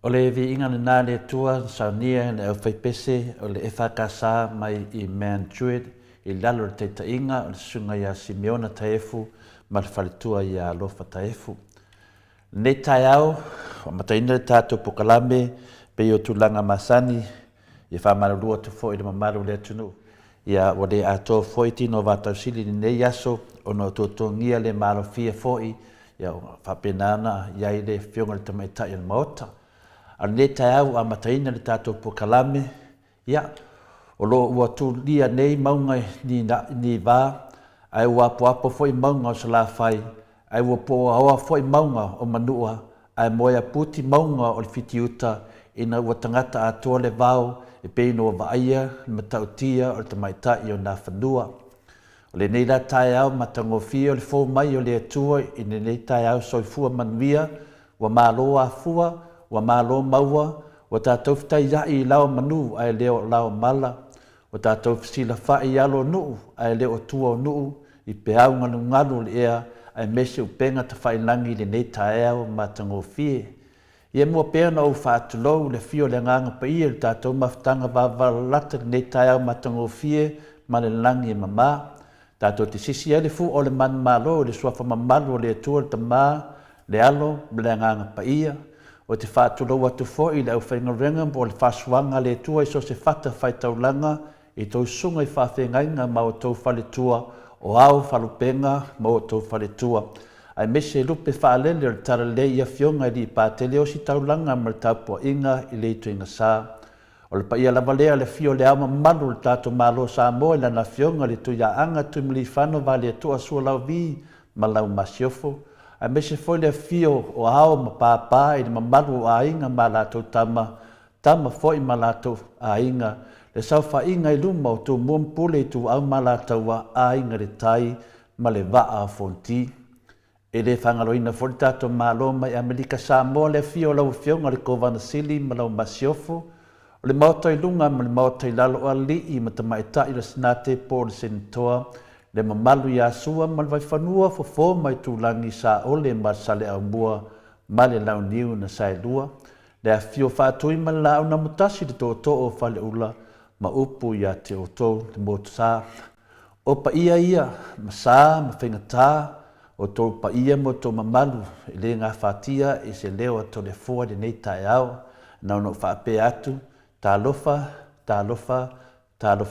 O le vi inga na le tua saunia le au whaipese o le whakasa mai I man chued I lalo te tainga o le sunga ia Simeona taefu ma le whaletua ia alofa taefu. Nei tai au, o mataina le tātou pokalame pe o tulanga masani ia whamarurua tu fo I le mamaru le tunu. Ia wale ato foi tino vātau sili ni nei aso o no tōtongia le marofia foi ia whapenana iai le whionga le tamaitai ana maota. Ana le tai au a mataina le tātou pokalame, ia, o lo ua tūlia nei maunga ni vā, ai ua apo foi maunga o sala whai, ai ua po aoa foi maunga o manua, ai moea puti maunga o le whitiuta, ina ua tangata atoa le vau, e peino o vaaia, le matautia o le tamaitai o nā whanua. O le nei la tae au matangofia o le fō mai o le atua, ina nei tae au soifua manuia, ua mālo a fua, ua mālo maua, ua tātou fitai iai I lao manu ai leo lao mala, ua tātou fisila whai alo nuu ai leo tua o nuu, I pe au ngalu le ea, ai mese upenga ta whailangi le nei tae au matangofia. Ia mua pēr na au whaatulou le fio le nganga pa ia le tātou mawhitanga wawalalata le nei tae au matangofia ma le langi e mamā. Tātou te sisi ele fu o le man malo le suafa mamalu o le atua le tamā, le alo, le nganga pa ia. O te whaatulou atu foi le au whaingarenga mo le whasuanga le atua I so se whata whaitaulanga I tau sunga I whawhengainga ma o tau whaletua o au whalupenga ma o tau whaletua. Ai mese lupe whaalele o le tara le ia fionga I pātele o si taulanga ma le taupua inga I le tuinga sā. O le paia lava lea le fio le ama malu le tātou malo Samoa I lana fionga le tuia anga tu Maleifua va le atua sua lau vi ma lau masiofo. Ai mese foi le fio o ao ma pāpā I le mamalu a inga ma lātou tama foi ma lātou a inga. Le sauwha inga I luma o tu muampule I tu au ma lātou a inga le tai ma le waa a fonti. E le whangaloina fori tātou malo mai Amerika Samoa le fio lau fionga le kovana sili ma lau masiofo. O le maota I lunga ma le maota I lalo a lii ma ta maita I le sinate po le senatoa. Le mamalu I asua ma le vai whanua fofo mai tūlangi sa ole ma sale au mua ma le lau niu na sai lua. Le a fio whātui ma le lau na mutasi le tō o whale ula ma upu I a te o tō le motu sā. O pa ia ma sā ma whengatā o tō pa ia mo tō mamalu I le ngā whātia I se leo a tō le fua le nei tae au na ono whaape atu. Tā lofa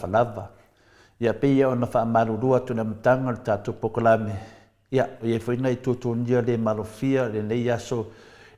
lava. Ia pe ia ona whaamarurua tuna mtanga le tātou pokolame. Ia, o ia whaina I tūtūnia le malofia le nei aso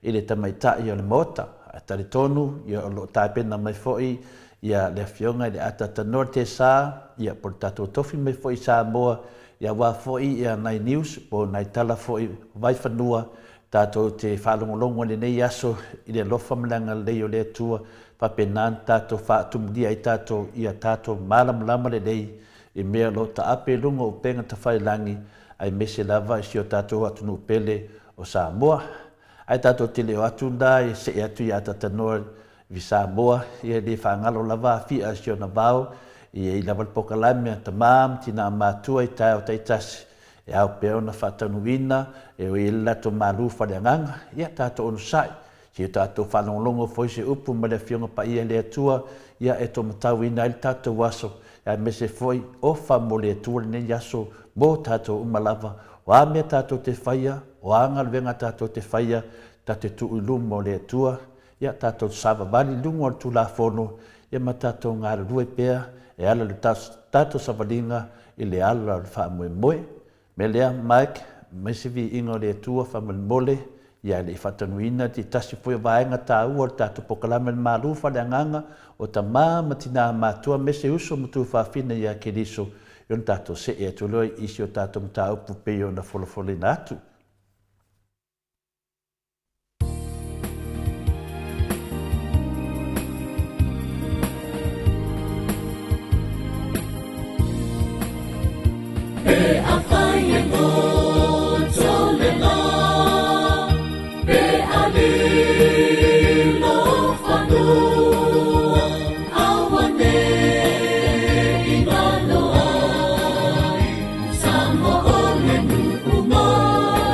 I le tamaitai o le mota. A tari tonu, ia o lo tāpena mai foi, ia le fionga I le ata tanor te sā, ia por tātou tofi mai foi Samoa, ia wā foi ia nai news, po nai tala foi vai whanua, tātou te whalongolongo le nei aso I le lofa malanga leo le atua, papenan tātou whaatumdia I tātou ia tātou malam le nei I mea lo ta ape lunga o penga ta whailangi ai mese lava I sio tātou atunu pele o Samoa. Ai tātou te leo atu nai se atu I ata tanoa vi Samoa ia le whangalo lava fia sio na vau I lava pokalame ta mam tina matua I tai o taitasi. E au peo na whatanuina e o ila to malu whareanganga ia tātou onu sai. Si tātou whanonglongo foi se upu ma le fionga pa ia le atua, ia e tō matau ina il tātou waso, ia me se foi ofa mo le atua ne yaso, mo tātou umalava, o a mea tātou te whaia, o a ngalwenga tātou te whaia, ta te tu ulum mo le atua, ia tātou sava vali lungo al tu la fono, ia ma tātou ngāra rue pēa, e ala le tātou savalinga, I le ala le wha moe moe, me lea Mike, me se vi ingo le atua wha mole, ia le whatanuina ti tasi fwoi vaenga tā ua tātou pokalame le malu whareanganga o ta māma tina mātua me se uso mutu whawhina ia ke riso yon tātou se e atuloi isi o tātou mta upu peo na folofole na atu. E a whaia ngō tole nā Lilo whanua awane I ngano ai Samoa o le nuku mai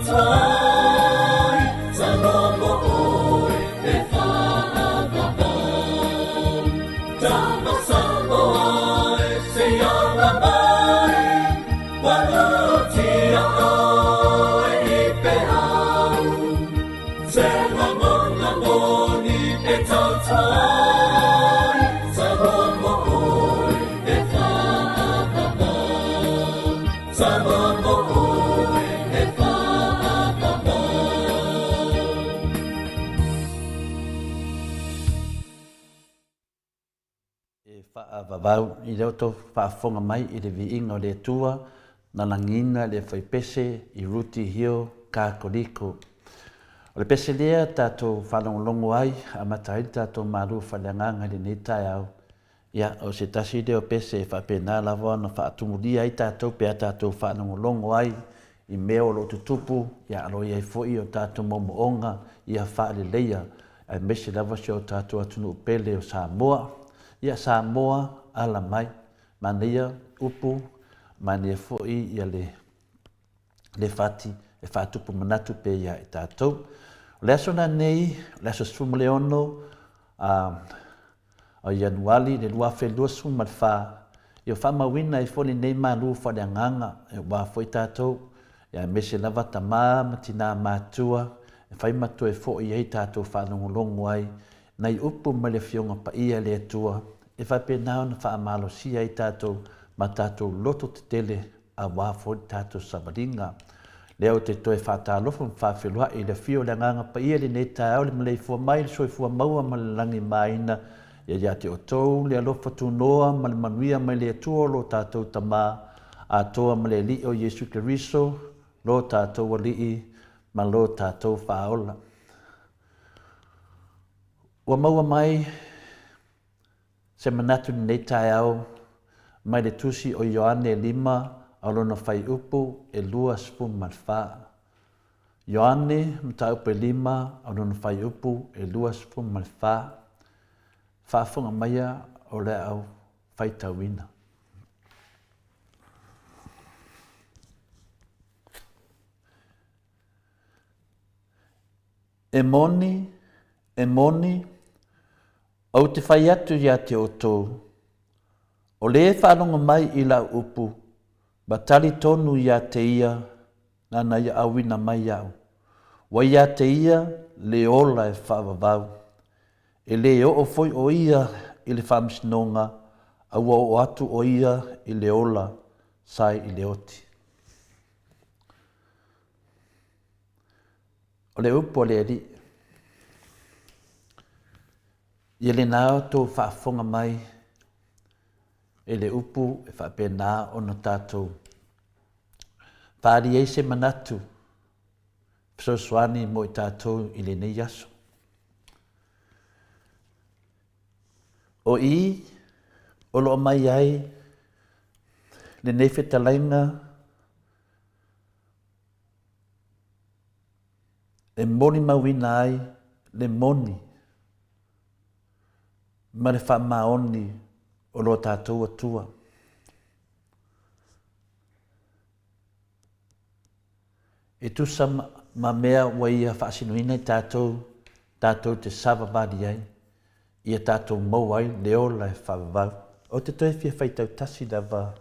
toi, Samoa e whaavava. Tama Samoa e se ala mai, walutia o e pe au. Se wangona moni e tau toi, Samoa e whaavava. Samoa e whaavava. E whaavavau i leo tō whaafonga mai i le viinga o le tua na langina le whaipese i ruti hio kākoriko. O le pese lea tātou whanongolongo ai a matahi tātou maru whaleanganga le nei tai au. Ia o se tasi leo pese e whapena lava na whaatumulia i tātou pia tātou whanongolongo ai i mea o lo tutupu ia aloi ai foi o tātou momoonga ia whaale leia ai mese lava se o tātou atunu upele o Samoa. Ia Samoa ala mai mania upu mania foi ia le fati e whaatupu manatu pe ia i tātou. Le aso na nei, le aso sfumleono o Januari le lua whelua sumal wha i o whamawina i foli nei malu whareanganga e wā foi tātou ia mese lava tamā matina mātua e whai matua e foi ei tātou whanongolongo ai nei upu ma le fionga pa ia le atua e whapenao na whaamalo sia i tātou ma tātou loto te tele a wā foi tātou sabaringa. Leo te toe whātālofa mwhawhelua i le fio le nganga pa ia le nei tāo le Maleifua mai le soifua maua ma le langi maina ia te o tau le alofa tūnoa ma le manuia mai le atua lo tātou tamā a toa ma le li o Yesu Keriso lo tātou alii ma lo tātou whaola. Ua maua mai se manatu nei tāo mai le tusi o Ioane 5 alona whai upu e lua spun malwha. Ioane mta upu 5 alona whai upu e lua spun malwha. Whaafunga maia o le au whai tauina. E moni, au te whai atu ia te oto. O le whanonga mai i la upu, batali tonu ia te ia, nana ia awina mai au. Wa ia te ia, le ola e whaavavau. E le o foi o ia i le whamsinonga, aua o atu o ia i le ola, sai i le oti. O le upu o le eri. Ia le nao tō whaafonga mai, e le upu e whapena o no tātou. Whaari ei se manatu, Psosuani mo i tātou i le nei aso. O i, o lo mai ai, le nei whetalainga, e moni mawina ai, le moni, ma le whamaoni o lo tātou atua. E tusa ma mea wa ia whaasinuina i tātou te savavadi ai, ia tātou mau ai leo lai whavavau. O te toi fia whaitau tasi dawa.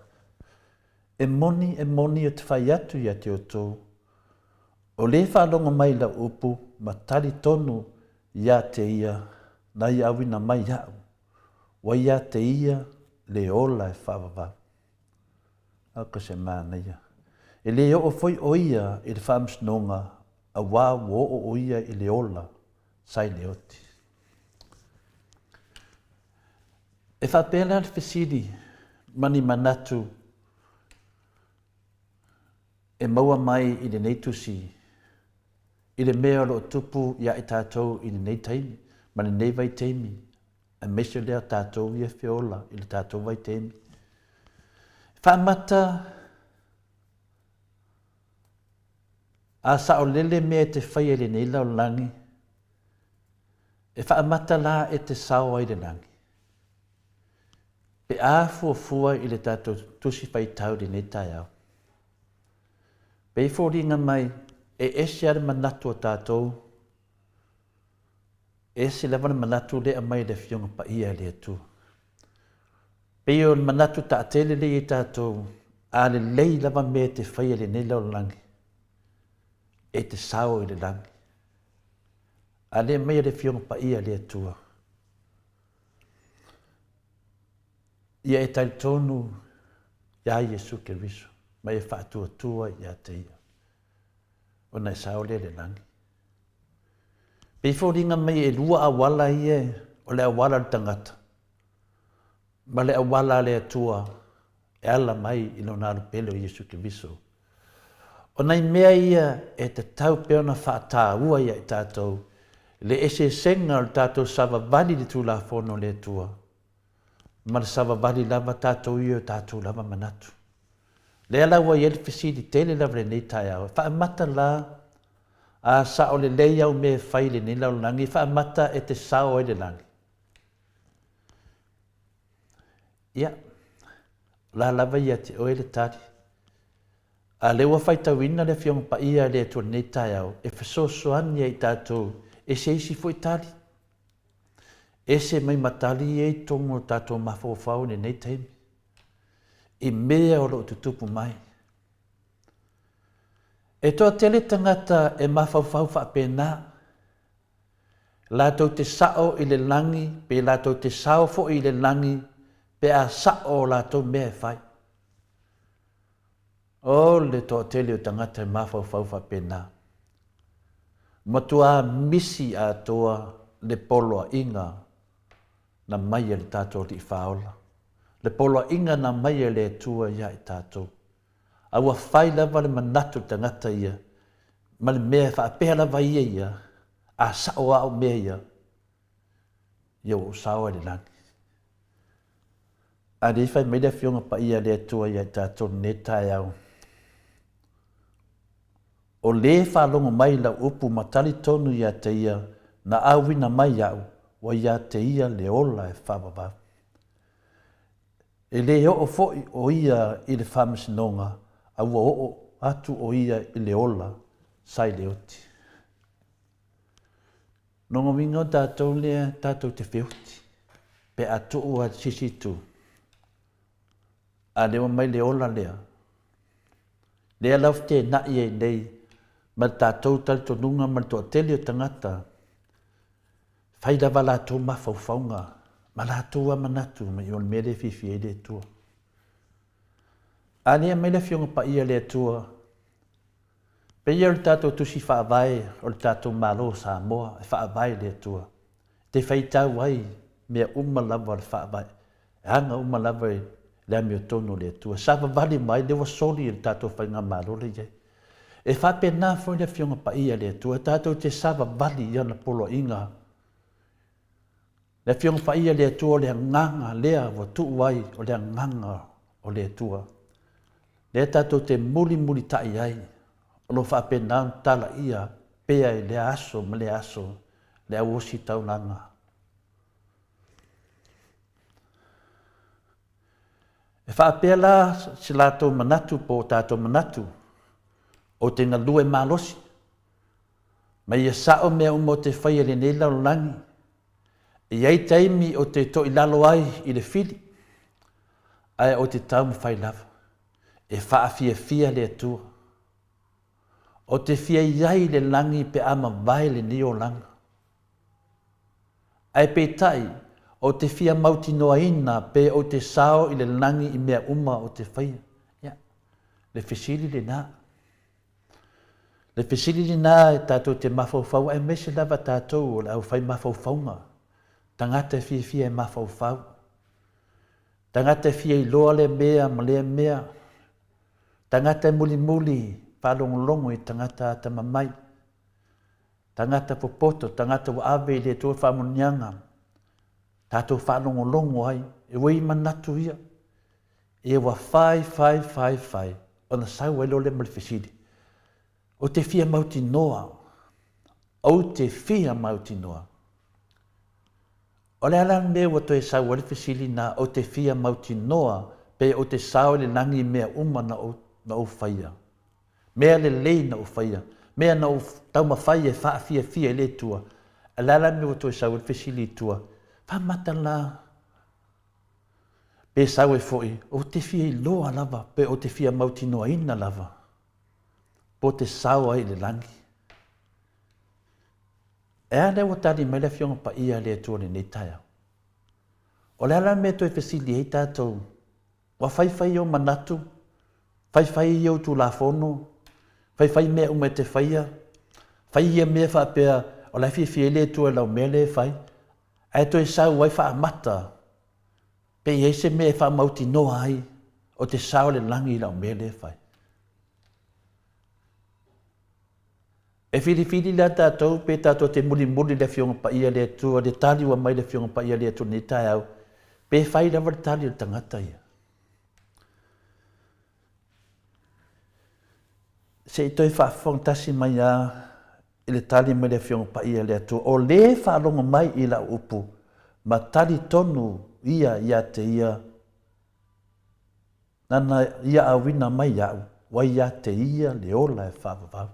E moni o te whai atu ia te oto. O le whanonga mai la upu, ma tari tonu ia te ia, na ia awina mai au. Wa ia te ia leo lai whavavau. Ako se mana ia. E le o foi o ia i le whamsnonga, a wā wo o ia i le ola, sai le oti. E whapena le whesiri, mani manatu, e maua mai i le neitusi, i le mea lo tupu ia i tātou i le nei taimi, mani nei vai taimi, e mesio lea tātou ia whiola i le tātou vai taimi. Whamata, a sa o lele mea te whai ele nei lau langi, e whaamata la e te sao ai le langi. Pe a fua i le tātou tusi whai tau di nei tai au. Pe i fōringa mai ese ale manatu o tātou, ese lava manatu le amai le fionga pa ia le atua. Peo manatu ta atele le i tātou, a le lei lava me te whaia le nei lau langi, e te sao i le langi. A le mai le fionga pa ia le atua. Ia e tai tonu, ia Yesu ke riso, mai e whaatua tua ia te ia. O nei sao le langi. Pefo ringa mai e lua awala ia, o le awala le tangata. Ma le awala le atua, e ala mai ilo naru pele o Yesu ke riso. O nei mea ia e te tau peona whaataa ua ia i tātou, le ese senga o tātou sava vali le tū la fono le atua. Ma le sava vali lava tātou ia o tātou lava manatu. Le ala ua ia le fisidi tele lava le nei tai au. Whaamata la, a sa o le lei au me whai le nei lau langi, whaamata e te sao e le langi. Ia, la lava ia te oe le tari. A le ua whai tawina le fionga pa ia le atua nei tai au, e whasosoani e tātou, e se isi fo i tari. Ese mai matali e tongo tātou mawhawhau ne nei taimi. I mea o lo tutupu mai. E toa tele tangata e mawhawhau whapena. Lātou te sao i le langi, pe lātou te sao fo i le langi, pe a sao lātou mea whai. O le toa tele o tangata e mawhawhau whapena. Matua misi a toa le poloa inga na mai le tātou li whaola. Le poloa inga na mai le tua ia i tātou. Aua whai lava le manatu tangata ia, ma le mea whaapea lava ia, a sao au mea ia, ia o sao le langi. A rei whai meida fionga pa ia le tua ia i tātou ne tai au. O le whalongo mai la upu matali tonu ia te ia, na awina mai au, wa ia te ia le ola e whawawa. E le o foi o ia i le whamasinonga, a ua o atu o ia i le ola, sai le oti. Nongo mingo tātou lea, tātou te whiuti, pe atu ua sisitu. A lewa mai le ola lea. Lea laufte na ia i nei, ma tātou talitonunga ma toa tele o tangata. Whaida wa lātou mawhauwhaunga, ma lātou a manatu, ma ion mere fifi e le tua. A lea mai le fionga pa ia le tua. Pe ia le tātou tusi whaavai, o le tātou malo Samoa, e whaavai le tua. Te whaitau ai, mea lava le whaavai. E hanga lava le amio tono le tua. Sava vali mai, le wa soli le tātou whainga malo le iei. E whapena fo le fionga pa ia le tua, tātou te sava vali ia na polo inga. Le fionga pa ia le tua o le nganga lea wa tuuai o le nganga o le tua. Le tātou te muli tai ai, o lo whapena tala ia, pea i le aso, ma le aso, le awosi taunanga. E whapea la si lātou manatu po tātou manatu, o te ngalue malosi. Ma ia sao mea umo te whaia le nei lau langi. I ei taimi o te to i lalo ai i le fili. Ai o te tau mwhai lava. E whaafia le atua. O te fia iai le langi pe ama vai le nio langa. Ai pe tai, o te fia mauti noa ina pe o te sao i le langi i mea uma o te whaia. Ja, le fesili le nā. Le fesili le nā e tātou te mawhauwhau, e mese lava tātou o le au whai mawhauwhaunga. Tangata fia e mawhauwhau. Tangata fia i loa le mea, ma le mea. Tangata muli, whalongolongo i tangata ata mamai. Tangata popoto, tangata wa ave le tua whamunianga. Tātou whalongolongo ai, e wei manatu ia. E wa whai. Ona sau e lo le mali fesili. O te fia mauti noa. O te fia mauti noa. O le alang mea wato e sau wale fesili na o te fia mauti noa pe o te sao le nangi mea uma na o whaia. Mea le lei na o whaia. Mea na o tau mawhai e whaafia fia le tua. A lala me o toi sau e whesili tua. Whamata la. Pe sau e foi. O te fia i loa lava. Pe o te fia mauti noa ina lava. Po te sau ai le langi. E ane o tani mai le fionga pa ia le tua ni nei tai au. O le ala me toi whesili hei tātou. Wa whai o manatu. Whai o tu la fono. Whai mea ume te whaia. Whai ia mea whapea. O lai fia le tua lau mea le whai. Ai toi sau wai wha mata. Pe iei se mea wha mauti noa ai. O te sau le langi lau mea le whai. E whiri la tātou, pe tātou te muri le fionga pa ia le tua, le tali wa mai le fionga pa ia le tua ni tai au. Pe whai rawa le tali le tangata ia. Se i toi whaafongtasi mai a, i le tali mai le fionga pa ia le tua, o le whaalonga mai i la upu, ma tali tonu ia te ia, nana ia awina mai au, wa ia te ia le ola e whaavavau.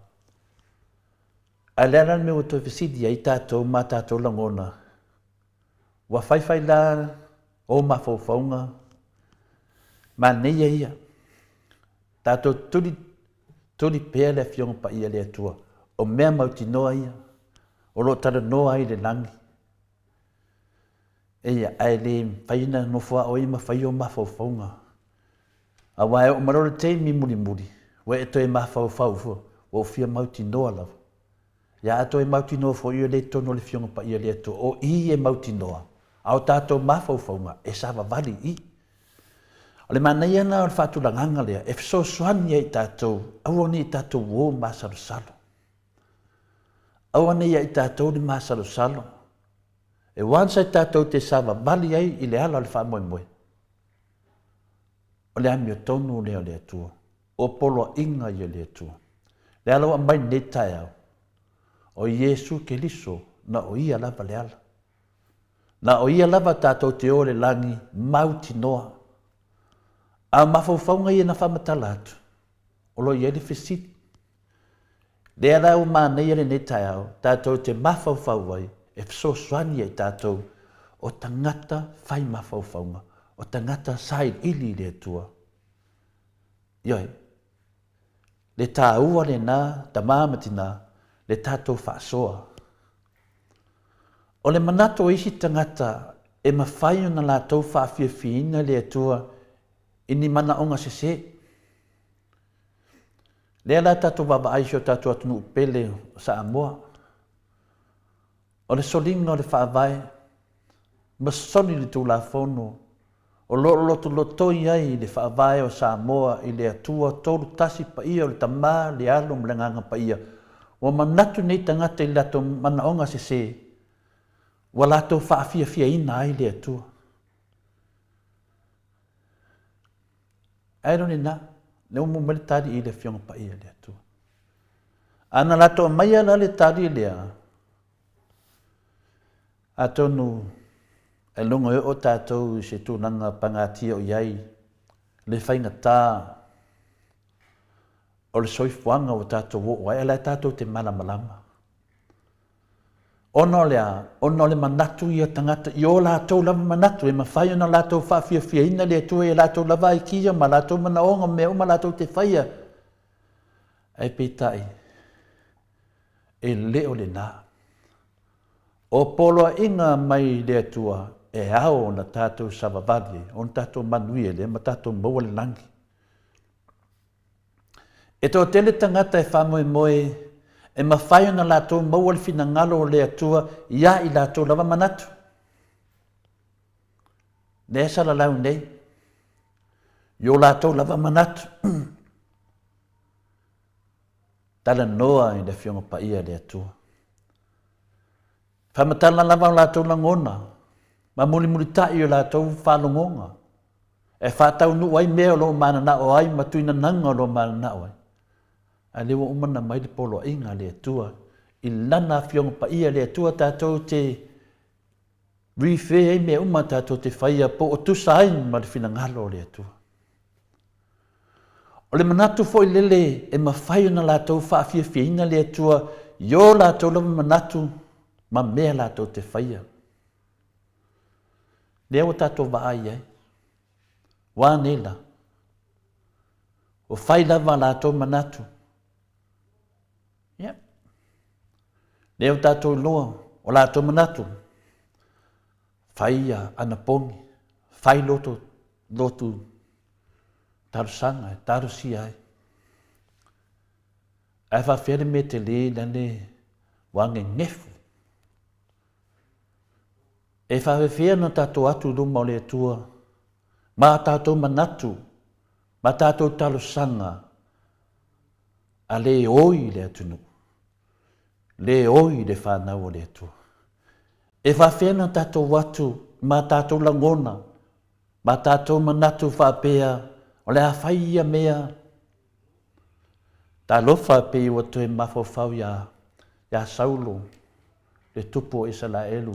A leran me o toi visidi ai tātou ma tātou langona. Wa whai la o mawhauwhaunga. Ma neia ia. Tātou turi pēr le fionga pa ia le atua. O mea mauti noa ia. O lo tara noa ai le langi. Eia ai le whaina no fua o ima whai o mawhauwhaunga. A wae o marore te mi muri. Wa e toi mawhauwhau. O fia mauti noa lava. Ia ato e mauti noa fo ia le tono le fionga pa ia le ato. O i e mauti noa. Ao tātou mawhauwhaunga. E sawa vali i. O le mana ia na o le whaatulanganga lea. E fiso suani ai tātou. Auani i tātou o masalo salo. Auani i tātou le masalo salo. E wansa i tātou te sawa vali ai i le ala o le wha moe. O le ami o tonu lea le atua. O polo inga i le atua. Le ala wa mai ne tai au. O Yesu Keliso na o ia lava le ala. Na o ia lava tātou te ore langi mauti noa. A mawhauwhaunga ia na whamatala atu. O lo ia le whesiti. Le ala o mānei ale ne tai au, tātou te mawhauwhauai e whesoswani ai tātou o tangata whai mawhauwhaunga. O tangata sai ili le tua. Ioi, le tā ua le nā, ta māmati nā, le tātou whaasoa. O le manato isi tangata e mawhai o na lātou whaafia le atua i ni mana onga sese. Lea la tātou baba aisho tātou atunu upele Samoa. O le solinga o le whaavai, masoni le tū la fono, o loto lotoi ai le whaavai o Samoa i le atua tolu tasi pa ia o le tamā le alo mlanganga pa ia. Wa manatu nei tangata i lato mana onga sese, wa lato whaafia ina ai le atua. Aero ni na, le umu mele tari i le fionga pa ia le atua. Ana lato mai ala le tari lea. Atonu, e lungo e o tātou se tūnanga pangatia o iai, le whainga tā, o le soifuanga o tātou o ai, ala tātou te malamalama. Ono le manatu i o tangata, i o lātou lava manatu, e mawhai ona lātou whaafia ina le atua e lātou lava i kia, ma lātou mana onga mea o ma lātou te whaia. Ai peitai, e leo le nā. O poloa inga mai le atua, e ao na tātou savavali, on tātou manuia le, ma tātou maua le langi. E tō tele tangata e whamoe moe, e mawhai ona lātou maua le whina ngalo o le atua, ia i lātou lava manatu. Ne sala lau nei, i o lātou lava manatu. Tala noa i le fionga pa ia le atua. Whamatala lava o lātou langona, ma muli tai o lātou whalongonga. E whātau nu ai mea o lo mana na o ai, ma tuina nanga o lo mana na o ai. A lewa umana mai le polo inga le atua, i lana fionga pa ia le atua tātou te riwhe ei mea uma tātou te whaia po o tusa ai ma le whina ngalo le atua. O le manatu fo i lele e mawhai na lātou whaafiafiaina le atua i o lātou lama manatu ma mea lātou te whaia. Lea o tātou waai ai. Wā nela. O whai lava lātou manatu. Yep. Lea o tātou loa o lātou manatu. Whaia ana pongi. Whai lotu tarusanga, tarusi ai. Ai whawhere me te le nane wange ngefu. E whawhewhea no tātou atu ruma o le atua. Ma tātou manatu. Ma tātou tarusanga. A le oi le atunu. Le oi le whanau o le atua. E whawhea no tātou atu. Ma tātou langona. Ma tātou manatu whapea. O le awhaia mea, tā lofa pei o tue mawhawhau ia Saulo, le tupu o Israelu.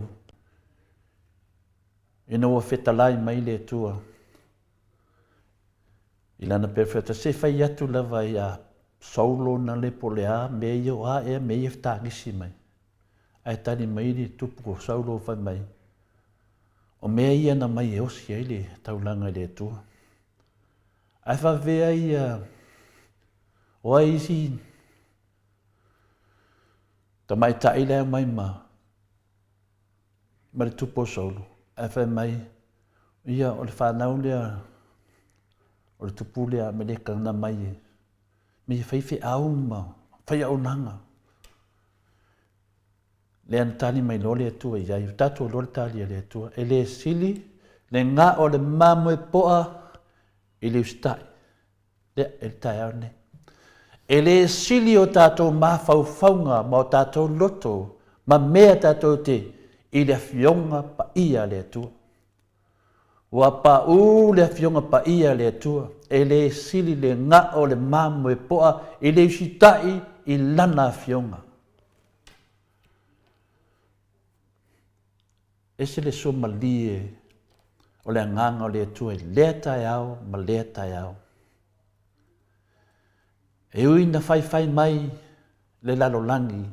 Ina ua whetalai mai le tua. I lana perfeta se whai atu lava ia Saulo na le polea, mea ia o a ea mea ia whtangisi mai. Ai tani mai le tupu o Saulo whai mai. O mea ia na mai e osi ai le taulanga le tua. Ai whawhea ia o a isi ta mai tai lea mai ma le tupo Saulo. Ai whai mai ia o le whanau lea o le tupu lea me le kanga mai e. Me whaiwhi au ma, whai au nanga. Lea tani mai lo le atua i ai, tatu lo le tali le atua. E le sili, le ngā o le mamu e poa, i le ustai. Lea, e le tai au ne. E le sili o tātou mawhauwhaunga, ma o tātou loto, ma mea tātou te, i le fionga pa ia le atua. Wa pa u le fionga pa ia le atua. E le sili le ngā o le mamu e poa, i le ustai, i lana fionga. E se le so malie, o le anganga o le atua, i lea tai au, ma lea tai au. E ui na whai mai le lalolangi.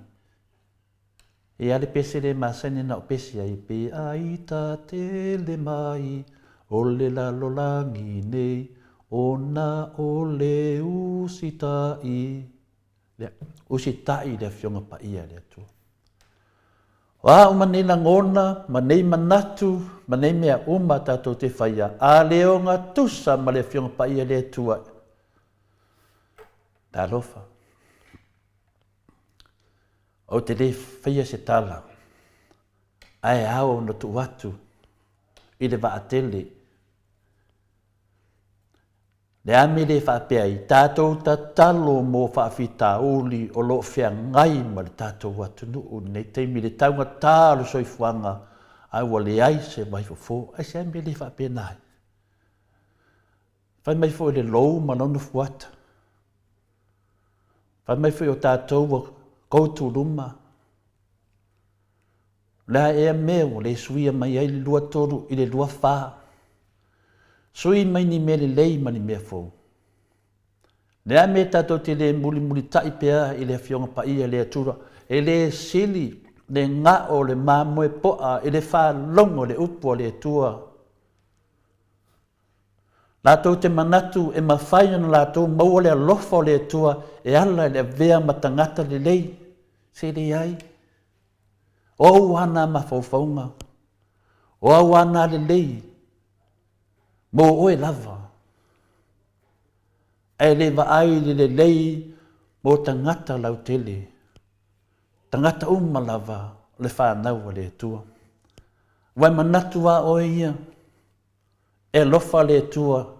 E ale pese le masane na o pese ai pe aita te le mai o le lalolangi nei o na o le usitai. Le usitai le fionga pa ia le atua. Wa umane na ngona, manei manatu, manei mea uma tātou te whaia. A leo ngā tusa ma le fionga pa ia le atua. Tā lofa. O te le whaia se tala. Ai au no tu watu. I le vaatele. Le ame le whaapea i tātou ta talo mō whaafita uli o lo whea ngai ma le tātou watu nuu. Nei teimi le taunga tālu soifuanga. Ai wa le ai se mai fo. Ai se ame le whaapea nai. Whai mai fo le lou ma nonu fuata. Whai mai fo o tātou wa koutu ruma. Lea ea meo le suia mai ai le lua toru i le lua whaa. Sui mai ni me le lei ma ni mea fou. Lea me tātou te le muli tai pea i le fionga pa ia le atura. E le sili, le ngā o le māmoe poa, e le whaa longo le upu o le atua. Lātou te manatu e mawhaina na lātou maua le alofa o le atua e ala le vea matangata le lei. Se le ai. O wana mawhauwhaunga. O wana le lei. Mō oe lava. E le vaai le lei mō tangata lau tele. Tangata lava le whanau le atua. Wai manatu a oe ia. E lofa le atua.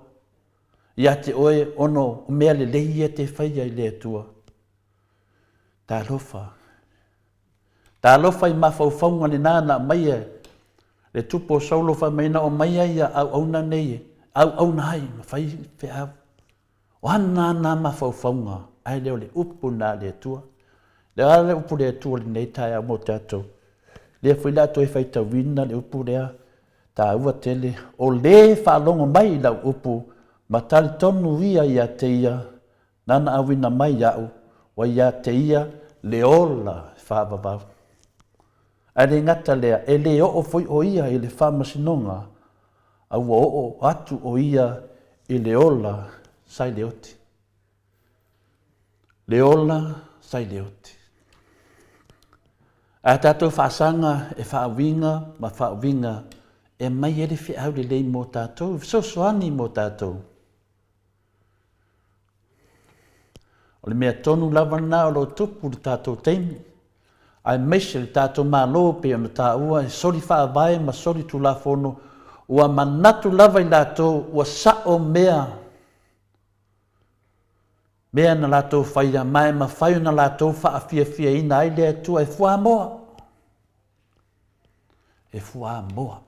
Ia te oe ono mea le lei ia te whaia i le atua. Tā lofa. Tā lofa i mawhauwhaunga le nāna mai e. Le tupo Saulo wha meina o mai ia au auna nei. Au auna hai, ma whai whi au. O hana nā mawhauwhaunga. Ai leo le upu nā le atua. Le ala upu le atua le nei tai au mo tātou. Le whi lato e whaita wina le upu lea. Tā ua tele. O le whaalongo mai lau upu. Ma tali tonu ia ia te ia. Nana awina mai iau, wa ia te ia le ola whaavavau. Ane ngata lea, e le o foi o ia i le whamasinonga, a ua o atu o ia i le ola sai le oti. Le ola sai le oti. A tātou whaasanga e whaawinga, e mai ere whi au le lei mō tātou, so soani mō tātou. O le mea tonu lava na o lo tupu le tātou teimi. Ai meise le tātou mālo pe ona tā ua, e sori whaavae ma sori tu la fono, ua manatu lava i lātou, ua sao mea. Mea na lātou whaia mai, ma whaio na lātou whaafia ina ai lea tua e fua moa. E fua moa.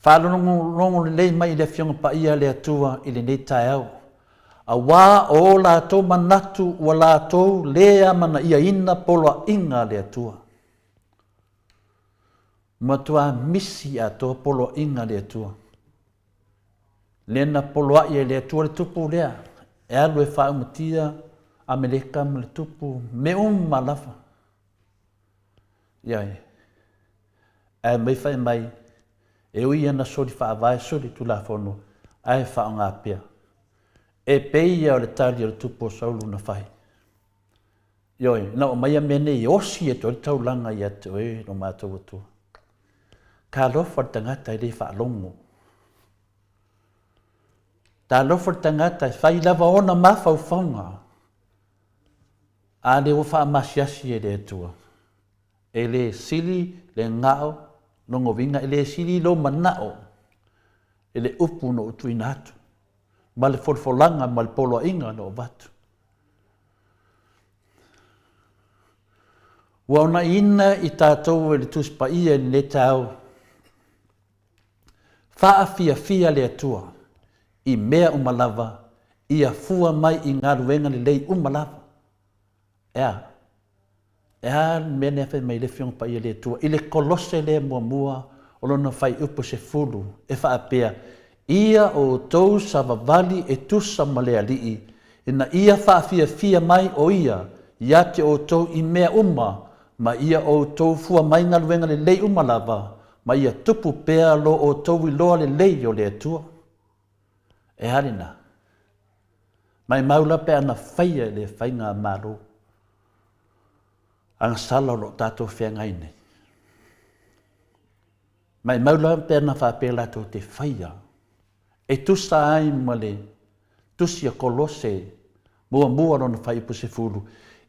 Whaalongo le lei mai le fionga pa ia lea tua i le nei tae au. A wā o lātou manatu ua lātou lea mana ia ina polo inga lea tua. Matua misi a toa polo inga lea tua. Lena polo a ia lea tua le tupu lea. E alu e wha umatia a meleka me le tupu me malafa. Iai. E mai whai mai. E ui ana sori wha avai sori tu la fono. Ai wha o ngā pia. E peia o le tali o le tupu o saulu na whai. Ioi, na o mai a mene i osi e to le taulanga i atu e no mātou atua. Ka lofa le tangata i le wha longo. Ta lofa le tangata i whai lava ona mawhau whaunga. A le o wha amasiasi e le atua. E le sili, le ngao, nongo vinga, e le sili lo manao. E le upu no utu inatu. Ma le folfolanga ma le polo inga no vatu. Wa ona ina i tātou e le tuspa ia ni le tau. Fia le atua. I mea umalava. Ia fua mai i ngā ruenga le lei umalava. Ea mea nea whai mai le fiong pa ia le atua. I le kolose le mua o lona whai upo se fulu. E wha apea. Ia o tou sa vavali e tusa malea lii. Ina ia fia mai o ia. Ia te o tou i mea ma ia o tou fua mai ngā luenga le lei lava. Ma ia tupu pea lo o tou i loa le lei o le atua. E harina. Mai maula pea na whaia le whainga maro. Ang sala lo tātou whea ngaine. Mai maula pea na whapea lato te whaia. E tusa ai male, tusia kolose, mua rona whai puse fulu.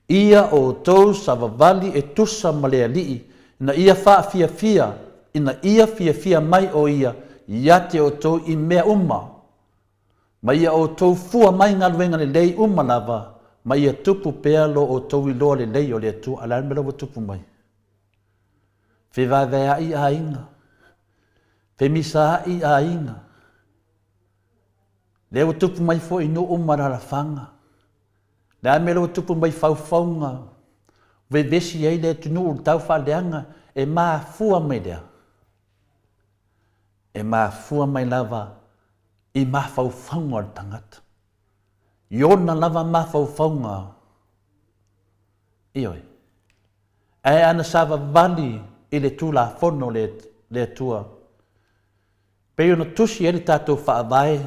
Ia o tou sa vavali e tusa malea lii, ina ia fia, ina ia fia mai o ia te o tou i mea ma ia o tou fua mai ngā luenga le lei lava, ma ia tupu pea lo o tou i loa le lei o le atu, ala mera wa tupu mai. Whewawea i a inga, whemisa i a inga, leo tupu mai fo ino umarara whanga. Lea me leo tupu mai whauwhaunga. Vevesi ei le tunu ur tau whaleanga e maa fua mai lea. E maa fua mai lava i maa whauwhaunga le tangata. Iona lava maa whauwhaunga. Ioi. E ana sawa vali i le tula fono le tua. Peo na tusi e le tātou whaavai.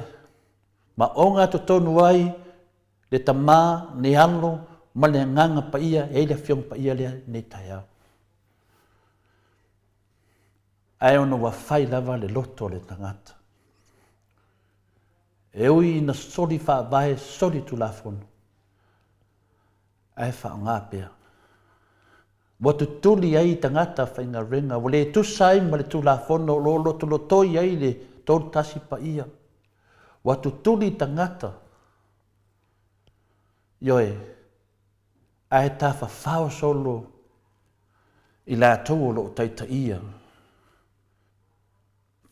Ma onga to tonu ai, le tamā, ne alo, ma le nganga pa ia, e le fiong pa ia lea ne tai au. Ai ona wa whai lava le loto le tangata. E ui na sori whaavae, sori tu la fono. Ai wha ngā pia. Watu tuli ai tangata whainga renga, wale tusai ma le tu la fono, lo loto lotoi ai le tolu tasi pa ia. Watu tuli tangata. Ioe, ai ta whawhao solo i la tau lo taita ia.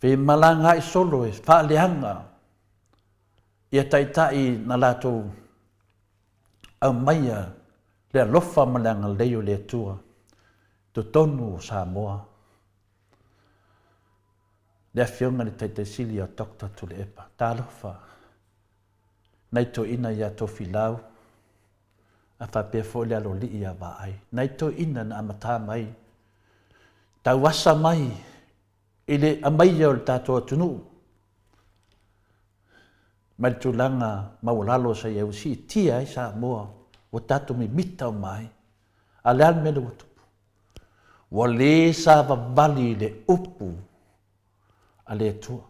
Whe malanga i solo e whaaleanga. Ia taita i na la tau au maia lea lofa malanga leo lea tua. Tu tonu o Samoa. Le afionga ni te sili o tokta tu le epa. Tā lofa. Nai to ina ia to filau. A whapea fo le alo li ia wa ai. Nai to ina na amata mai. Tau wasa mai. Ile amai o le tātua tunu. Mai tu langa maulalo sa iau si tia ai Samoa. O tātu mi mita o mai. A le al mele watupu. Wa le sa vavali le upu. A le tua.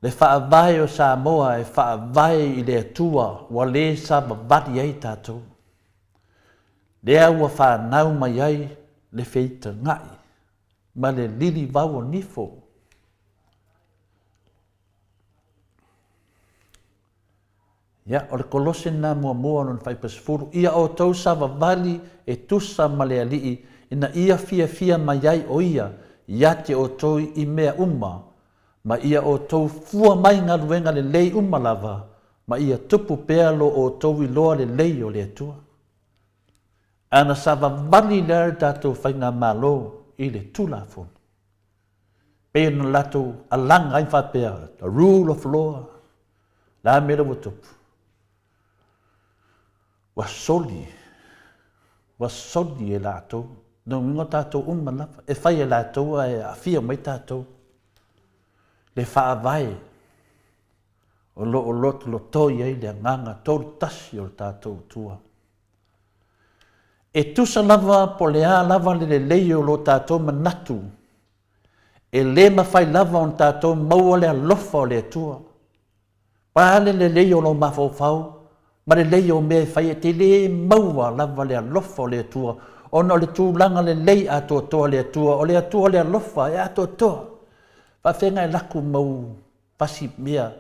Le whaavai o Samoa e whaavai i le tua. Wa le sa vavali ai tātou. Lea ua whanau mai ai le feita ngai. Ma le lili vau o nifo. Ia, o le kolose nā mua non whaipasifuru. Ia o tau sa vavali e tusa ma le alii. Ina ia fia mai ai o ia. Ia te o tau i mea uma. Ma ia o tau fua mai ngā luenga le lei uma lava. Ma ia tupu pea lo o tau i loa le lei o le atua. Ana sa vavali lea tātou whainga malo i le tulafon. Pea no lato alanga ai whapea. The rule of law. La mera watupu. Wa soli e lātou. No mingo tātou lava. E whai e lātou e a fia mai tātou. Le whaavai. O lo toi ei le nganga tōru tasi o tātou tua. E tusa lava po lea lava le leio lo tātou manatu. E le mawhai lava on tātou maua le alofa o le tua. Pāle le leio lo mawhau. Ma le lei o mea whai e te le maua lava le alofa o le atua. Ono le tūlanga le lei ato toa le atua. O le atua le alofa e ato toa. Whawhenga e laku mau pasi mea.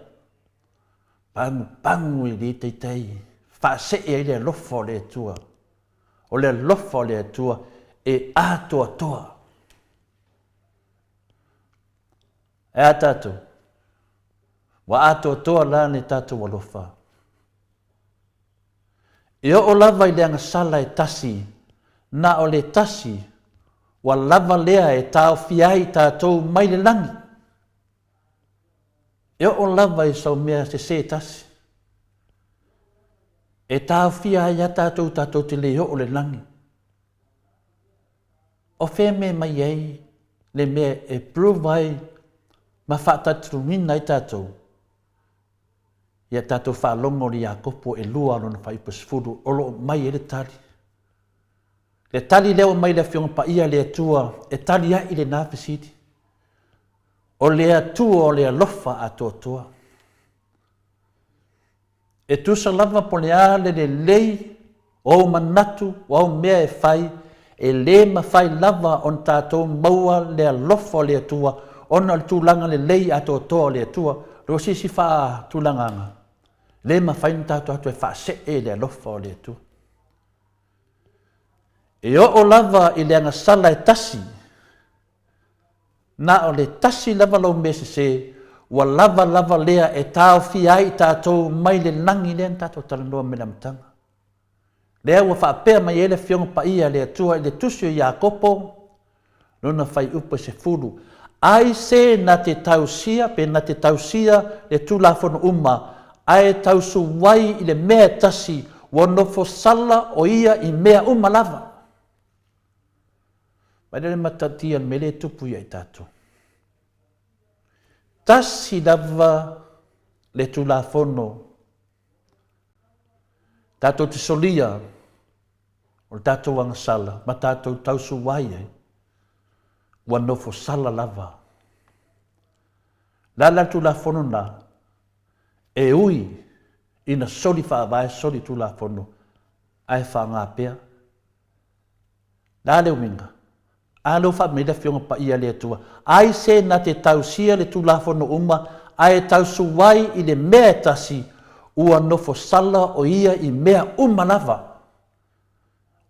Pangu i le teitei. Whase e le alofa o le atua. O le alofa o le atua e ato toa. E atato. Wa ato toa la ne tato alofa. E o lava i leanga sala e tasi, na o le tasi, wa lava lea e tau fiai tātou mai le langi. E o lava i sau mea se tasi. E tau fiai a tātou te leo o le langi. O whea me mai ei, le mea e provai ma whaatatruina i tātou. Ia tātou whaalongo li a kopo e lua no na whaipasifuru o lo mai e le tali. Le tali leo mai le whionga pa ia le atua e tali a i le nāwhisiti. O le atua o le alofa a toa. E tusa lava po le ale le lei o manatu o au mea e whai e le ma whai lava on tātou maua le alofa o le atua ona le tūlanga le lei a toa le atua ro sisi wha tūlanganga. Le ma whain tātou atu e whaase e le alofa o le atua. E o lava i le anga sala e tasi. Na o le tasi lava lau mese se wa lava lea e tāo fiai tātou mai le nangi lea tātou talanoa me lamtanga. Lea ua whaapea mai ele whionga pa ia le atua i le tusio i a kopo nona whai upa se furu. Ai se na te tausia pe na te tausia le tūlafono uma ai tausu wai i le mea tasi wa nofo sala o ia i mea uma lava. Maile matatia me le tupu ia i tātou. Tasi lava le tūlafono. Tātou te solia o tātou anga sala ma tātou tausu wai ai. Wa nofo sala lava. Lala tūlafono na e ui ina soli whaavae soli tūlafono ai whaanga pea. Lale uminga. Alo wha meda whionga pa ia le atua. Ai se na te tausia le tūlafono uma ai tausu wai i le mea tasi ua nofo sala o ia i mea uma lava.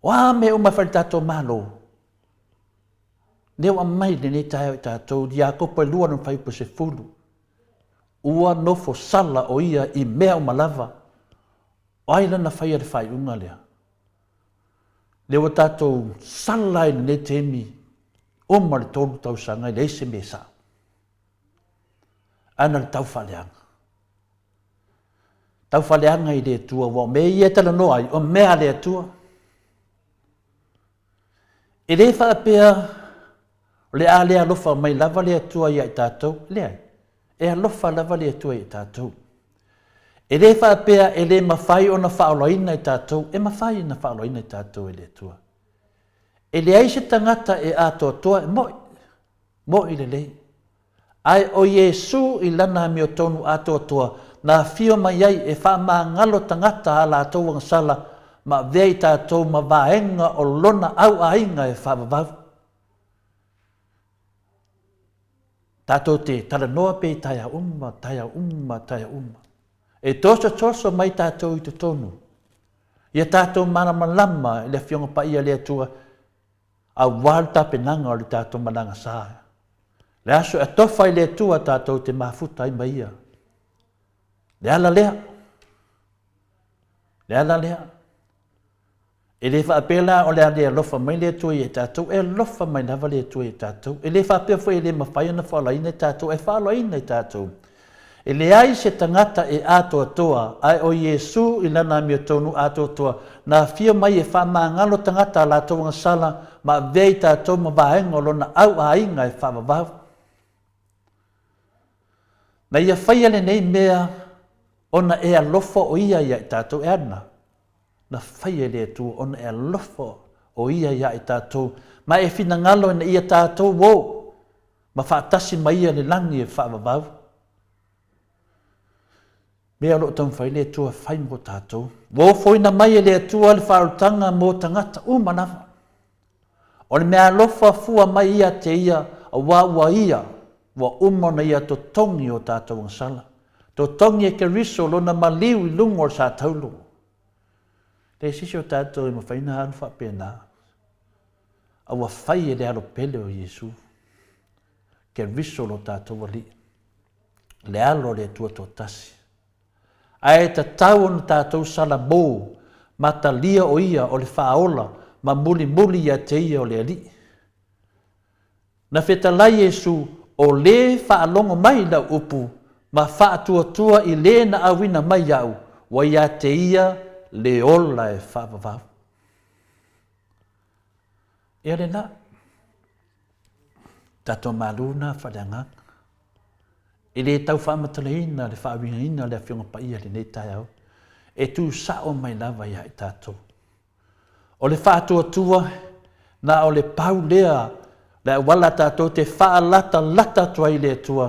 Wa me uma whalitato malo. Leo a mai le ne tae o tātou di a kopa e lua no whaipa se fulu. Ua nofo sala o ia i mea o malava. O aila na whaia le whai unga lea. Leo a tātou sala i ne te emi Oma le tolu tau sanga le ese mesa. Ana le tau whaleanga. Tau whaleanga i le tua wa me i etala noa i o mea le tua. E le whaapea le a lea lofa mai lava le tua i a tātou. Lea, e a lofa lava le tua i a tātou. E le whaapea e le mawhai o na whaoloina i tātou. E mawhai na whaoloina i tātou i le tua. E le aise tangata e ato toa e moi. Moi le lei. Ai o Yesu i lana mi o tonu ato toa. Na fio mai ai e wha maa ngalo tangata ala atou ang sala. Ma vei tātou ma vaenga o lona au ainga e wha vavau. Tātou te tala noa pe taia umma, taia umma, taia umma. E toso mai tātou i te tonu. Ia tātou mana malama e le fionga pa ia lea tua. A walta penanga o le tātou mananga saa. Le aso e tofa i le tua tātou te mafuta i maia. Le ala lea. Le ala lea. E le whaapela o le alea lofa mai le tua i e tātou. E lofa mai lava le tua i tātou. E le whaapea fwe le mawhai na whaalaina i tātou. E whaalaina i tātou. E le ai se tangata e ato toa. Ai o Yesu i lana mi o tonu ato toa. Na fia mai e whamangalo tangata la toa sala. Ma vei tātou ma vaenga lona au ainga e whamavau. Na ia whaia le nei mea ona e alofa o ia i tātou e ana. Na whaia le tu ona e alofa o ia i tātou. Ma e whina ngalo ina ia tātou wō. Ma whaatasi mai ia le langi e whamavau. Mea lo tau whai le tua whai mo tātou. Wō whoina mai le tua le whaarutanga mō tangata umanawa. O le mea lofa fua mai ia te ia a wāua ia. Wa umona ia to tongi o tātou ang sala. To tongi e ke riso lo na maliu i lungo o sa taulu. Le sisi o tātou i mawhaina haru whapena. A wa whai e le alo pele o Yesu. Ke riso lo tātou wali. Le alo le tua to tasi. Ai ta tau na tātou sala mō. Mata lia o ia o le whaola. Ma muli ia te ia o le ali. Na whetalai Yesu. O le whaalongo mai la upu, ma whaatua i le na awina mai au, wa ia te ia le ola e whaavavau. E le na, tato maluna whareanga, e le tau whaamatalaina, le whaawinaina, le whionga pa ia le nei tai au, e tu sao mai lava ia i tato. O le whaatua na o le pau lea, le wala tātou te whaalata tua i le tua.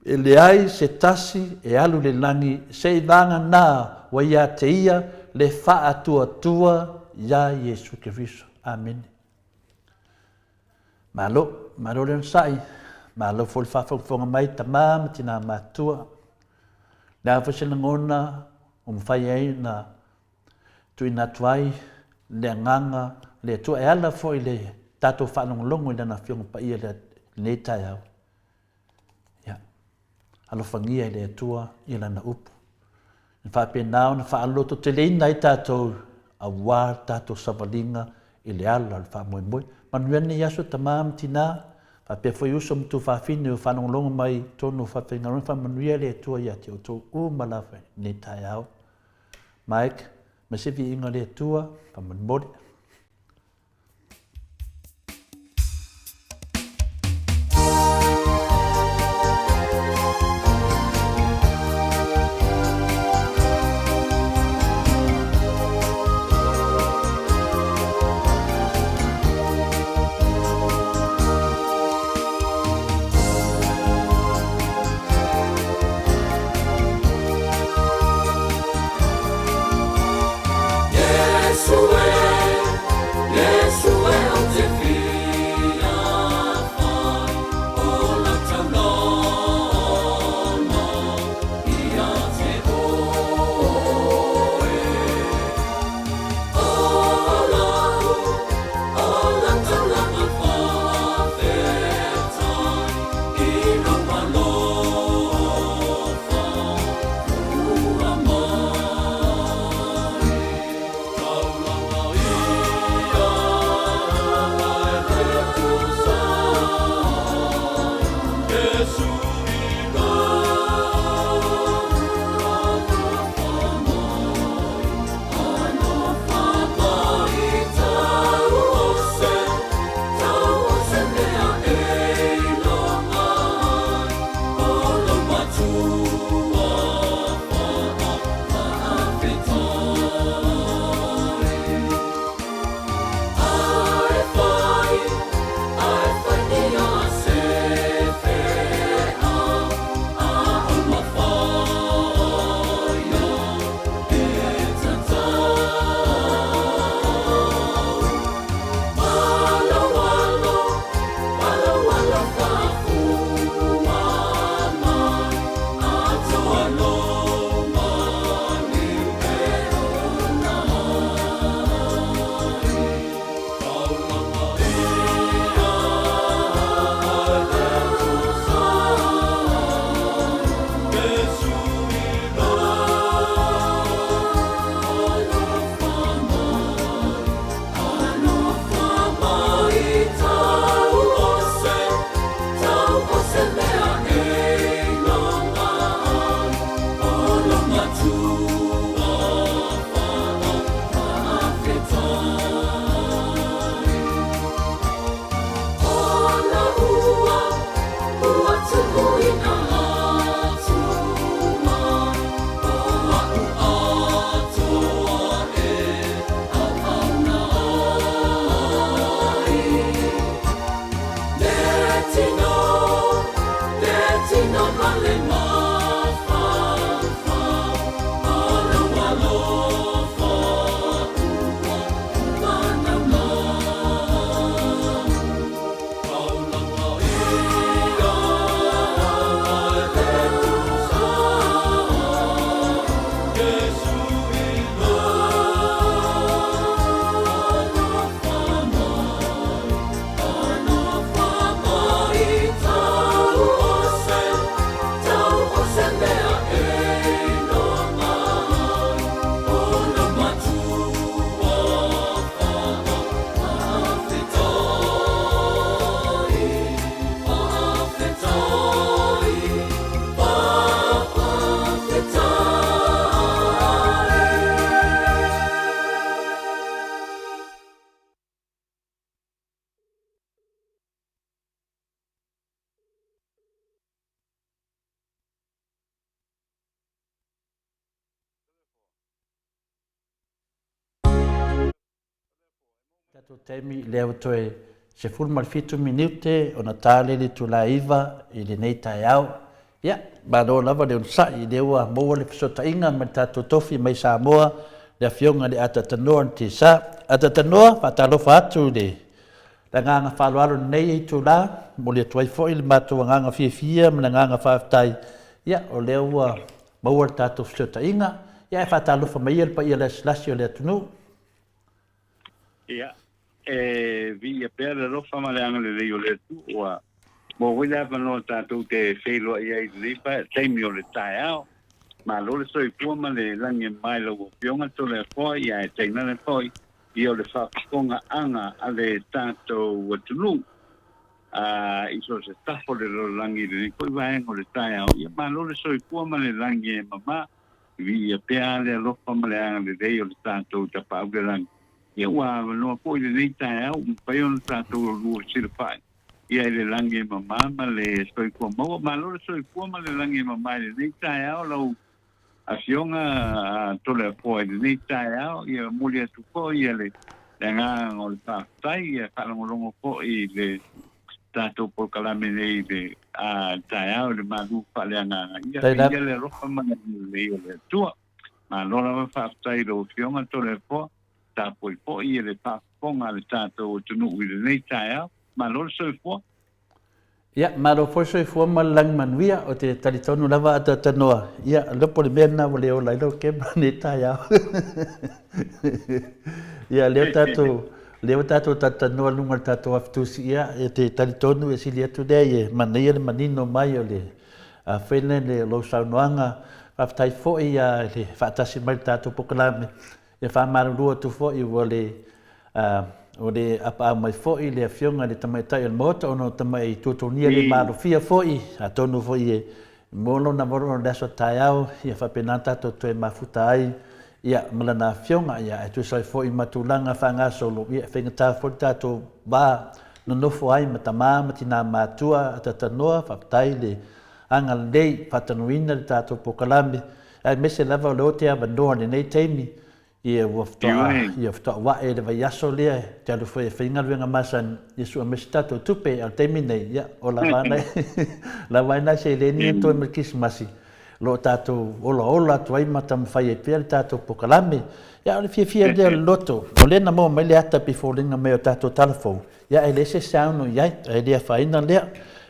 E le ai se tasi e alu le langi se i vanga nā wa ia te ia le whaatua ia Yesu Kiriso. Amen. Malo le nsai. Malo fo le whawhawhonga mai tamam tina mātua. Le awhasena ngona mwhai ei na tui nā tuai le nganga le tua e ala fo i le tātou whanonglongo i lana whionga pa ia le nei tai au. Ia. Alofangia i le atua i lana upu. Ni whapenao na whaaloto te leina i tātou a wā tātou savalinga i le ala le whamoemoe. Manuene i aso tamam tina, whapea fwoi uso mtu whawhine o whanonglongo mai tono whawhengaron whamanuia le atua i ati o tō umalawe nei tai au. Mike, masivi inga le atua, whamanuore. tu temi leo toe se fulma fitu minute o na tale li tu la iva i le nei tai au. Ia, ba do lava le unsa i le ua moa le pisota inga ma tatu tofi mai Samoa le afionga le ata tanoa nti sa. Ata tanoa fatalofa atu le la nganga whaluaru nei i tu la mo le tuai fo i le matua nganga fia ma le nganga whaftai. Ia, o le ua moa le tatu pisota inga. Ia, e fatalofa mai il pa i le slasi o le atunu. Ia, vi a pera rofa maleanga le rei o le tu, oa, mo wila pano tātou te whelo ia i ripa, teimi o le tae au, ma lore soi pua ma le langi mai lau pionga to le fōi, ia e teina le fōi, i o le whapakonga anga a le tātou atunu, i so se tafo le lo langi le koi vaenga o le tae au, ia ma lore soi pua ma le langi e mama, vi a pera le rofa maleanga le rei o le tātou tapa au le langi. Ia ua no po le nei tai au pai on tātou lua sila pai. Ia le langi mama le soi kua maua, ma lo le soi kua ma le langi mama le nei tai au lau a fionga tole a poe le nei tai au, ia muli atu po ia le ngā o le tātai, ia whalangolongo po i le tātou po kalame nei le tai au le malu whale anganga. Ia le rofa mana le o le tua, ma lora wa whaftai lo fionga tole a poe, ta poi poi le paponga le tātou tunu i le nei tai au, ma lor soi fua. Ia, ma lo foi soi fua ma lang manuia o te talitonu lava ata tanoa. Ia, lopo le mena o leo lailo ke ma nei tai au. Ia, leo tātou tatanoa lunga tātou aftusi ia, e te talitonu e sili atu dea ie, manei le manino mai o le whene le lo saunoanga, whaftai fo ia le whaatasi mai tātou pokalame. E whamarurua tu fo i o le apa mai fo i le afionga le tamaitai o le mota ono tamai tutonia le marufia fo i a tonu fo i e mono na moro o leso tai au i a whapenata to tue mafuta ai i a malana afionga i a e tu sai fo i matulanga whanga solo i a whengata fo i tato ba no nofo ai matama matina matua a tatanoa whaptai le anga lei whatanuina le tato pokalame ai mese lava o leo te abandoa le nei teimi ia waftoa wa e le vai aso lea te alu foi e whainga luenga masan Yesu a mesitato tupe al teimi nei ia o la wainai se le ni to me kismasi lo tato ola tu ai matam fai e pia tato pokalame ia o fia le loto o le na mo mai le ata pifolinga me o tato talafou ia e le se sauno ia e le whaina lea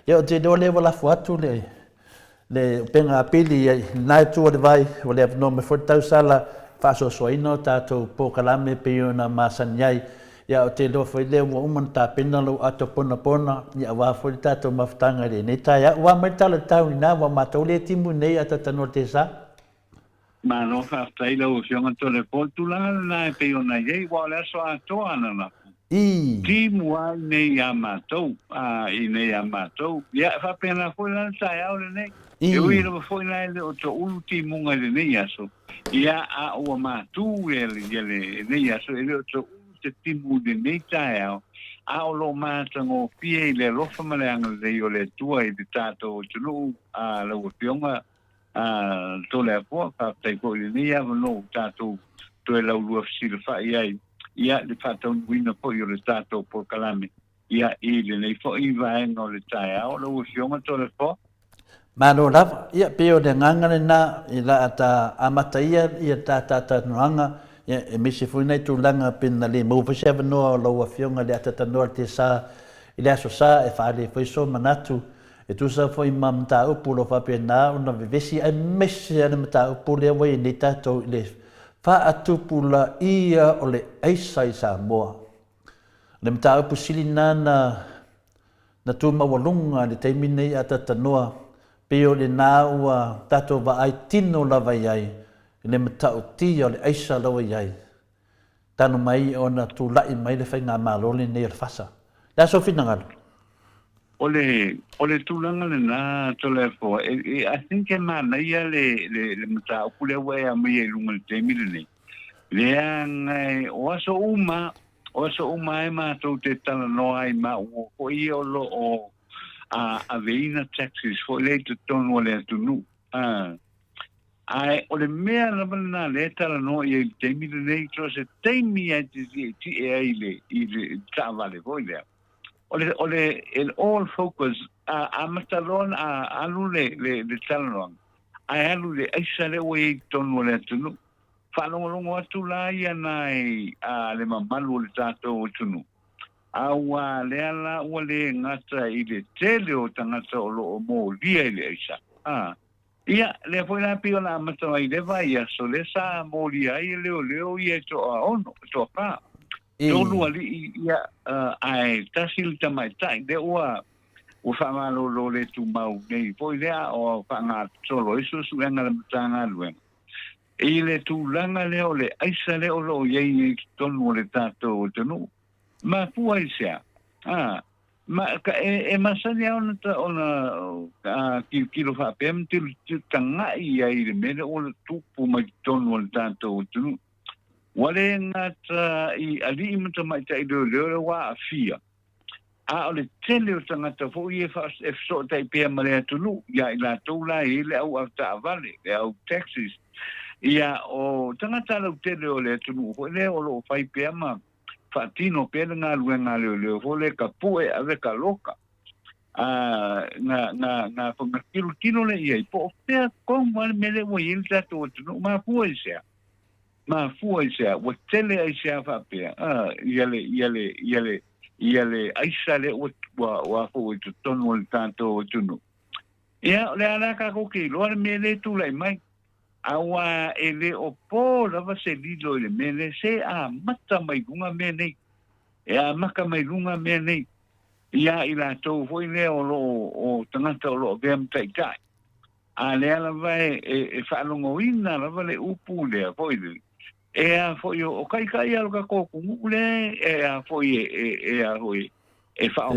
ia o te do le wala fuatu le penga apili nai tu o le vai o le avno me fotau sala faso soino tātou pōkalame peona masanyai. Ia o te lo foi leo wa umanta pena lo ato pona. Ia wa foi tātou mafutanga le nei tai. Wa mai tala tau ina wa mātou le timu nei ata tano te sa. Ma no whaftai lau fionga tole pōtulanga na e peona iei wa le aso atoa anana. Timu ai nei a mātou, i nei a mātou. Ia whapena foi lana tai au le nei. E ui lo foi lai le o to ulu timunga le nei aso. Ia a ua mātū e le nei aso e le o to ulu te timu le nei tai au. A o lo mātango pia i le rofa maleanga le o le tua i le tātou o tunu a lau pionga tole a poa whaftai ko i le nei ava no tātou to e lau lua fisila whai ai. Ia le whatau nuina po i o le tātou po kalame. Ia i le nei fo i vaenga o le tai au lau pionga tole poa. Malo lava, ia peo de ngangane na i la ata amata ia tata nuanga ia e misi fui nei tūlanga pina le maupaseva noa o lau afionga le ata tanoa te sa i le aso sa e whaale fai so manatu e tu sa fai ma mta upu lo whape na una vivesi ai mesi ane mta upu le awai nei tato i le wha atupu la ia o le eisa i Samoa. Le mta upu sili na tu mawalunga le teimi nei ata tanoa peo le nā ua tato wa ai tino lawa iai, le matau tia le aisa lawa iai. Tano mai o na tu lai mai le whai ngā mālole nei al fasa. Lea so whina ngalo. Ole tūlanga le nā tole fo. I think e mana ia le matau pule wai a mai e lunga le teimi le nei. Lea ngai o aso uma e mātou te tala noa ai ma o i o lo o a veina taxis for le te tonu le tunu ai o le mea na na le tala no i te mi nei tro se te mi a ti e ile tavale voi le ole el all focus a matalon a alu le tala no ai alu le aisa le o i tonu le tunu fa longo atu la ia nai a le mamalu le tato o tunu awa le ala o le ngata i le tele o tangata o lo mo lia ile aisa ia le foi na pio na mata mai le vai so le sa mo lia i leo ia to ono to pa to lu ali ia ai tasil tamai tai de o fa malo lo le tu mau nei foi le o fa nga solo iso su nga le tanga luen e le tu langa le o le aisa le o lo ye tonu le tato o tonu ma fu aisa ma masanya ona kilo fa pem til tanga ia i me o tu pu mai tonu le tato tu wale ngata i ali imta mai tai le wa afia a ole tele o tanga fo i fa so tai pe male tu ya ila tu la ile au ata vale au Texas ia o tanga tala tele o le tu le o lo fai pe ma fatino pele nga luenga le vole kapue ave kaloka na po kilo le ia po pe con mal mele mo ilta to no ma fuese o tele aisia fa pe iale aisa le wa po to tono il tanto tuno ia le ala ka ko ki lo mele tu le mai awa ele opo lava se lilo le mele se mata mai lunga mene maka mai lunga mene ia ila to foi le o tangata o vem tai tai le ala vai fa longo ina lava le upu le foi foi o kai al ka ko ku le foi foi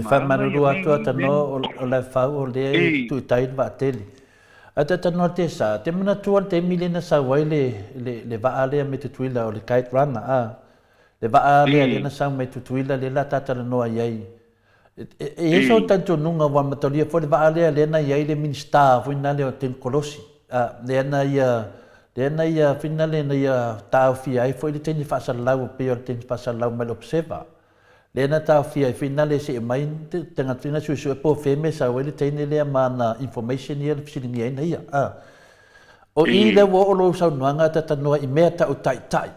fa maru atu atano o le fa o le tu tai va tele ata tano te sa te mana tuan te milena sa wai le va ale me tuila o le kite runner le va ale na sa me tuila le la tata no ai so tanto nunga wa matolia fo le va ale na ai le minsta fo na le ten kolosi le na ia finale na ia ta fi ai fo le ten fa sa lau pe o ten fa sa lau mal observa le na ta fi finale se mai tenga tina su po feme sa wele tene le mana information ia feeling ia ia o i le wo lo sa nuanga ta no i me ta tai tai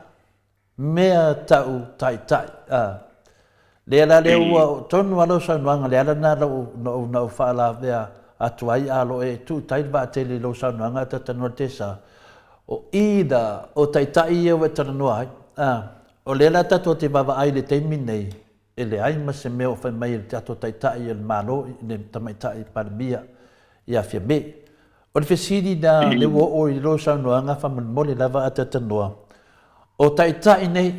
le la le wo tonu alo sa nuanga le ala na no fa la vea atuai alo e tu tai ba tele lo sa nuanga ta no te sa o ida o tai ia we ta no ai o le la ta to te baba ai le te minei ele ai ma se meo fa mai il tato tai tai il malo ne tamai tai parmia ia fia be o le fesidi da le wo o i lo sa no anga fa mole lava atata noa o tai tai nei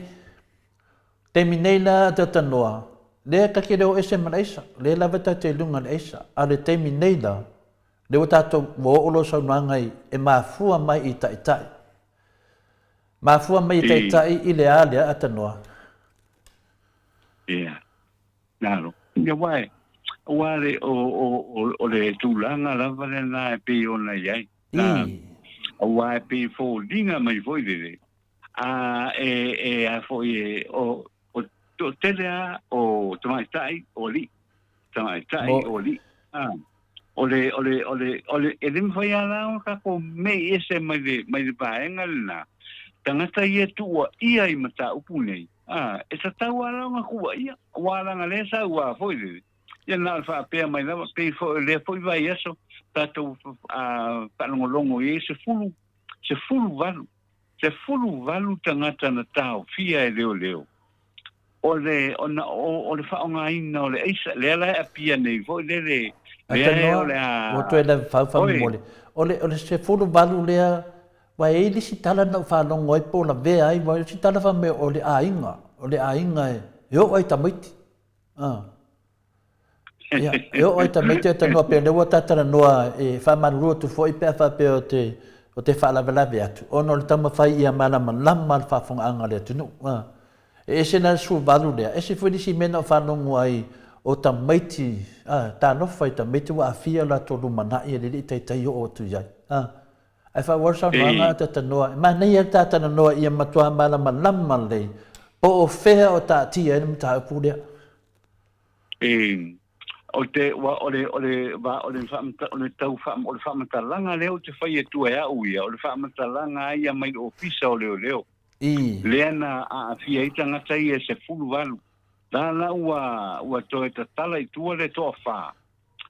terminei la atata noa le ka ke o ese malaisa le lava ta te lunga leisa a le terminei la le o tato wo o lo sa no anga e mafua mai i tai tai mafua mai i tai tai i le ale atata noa claro. Ya vai. Wale o le tulanga la vale na pe ona yai. Wa pe fo dinga mai foi de. Foi o to tele o tomai tai oli. Tomai tai oli. Ole elim foi ala ka ko me ese mai baenga na. Tangata ye tu ia I mata upune. Esa tau ala nga kua ia. Wala nga lesa ua foi de. Ia na alfa pea mai lava pe fo le foi vai eso. Tato palongolongo e se fulu valu. Se fulu valu tangata na tau fia e leo. O le whaonga ina o le eisa. Le ala e apia nei foi le. O to e le whau mole. O le se fulu valu lea. Wa e li si tala na whanongo e po la vea ai, wa si tala me o le ainga e o ai tamaiti. E o ai tamaiti e tanoa pe lewa tatara noa e whamanurua tu fo I pea whape o te whaalawelawe atu. Ono le tama whai ia malama lama le whafonga anga le tunu. E se na su valu lea, e se fwini si mena o whanongo ai o tamaiti, tā nofa I tamaiti wa a fia la tolu manai e le li taitai o tu iai. ai fa warsa no nga ta tanoa ma nei ta tanoa ia matua mala malama le po o fea o ta tia ni ta pu dia o te wa ole tau fa ole fa mata langa leo te fai tu ya uia ole fa mata langa ia mai ofisa ole leo leana a fia ita ngata ia se fulu valu la wa to eta tala i tu le to fa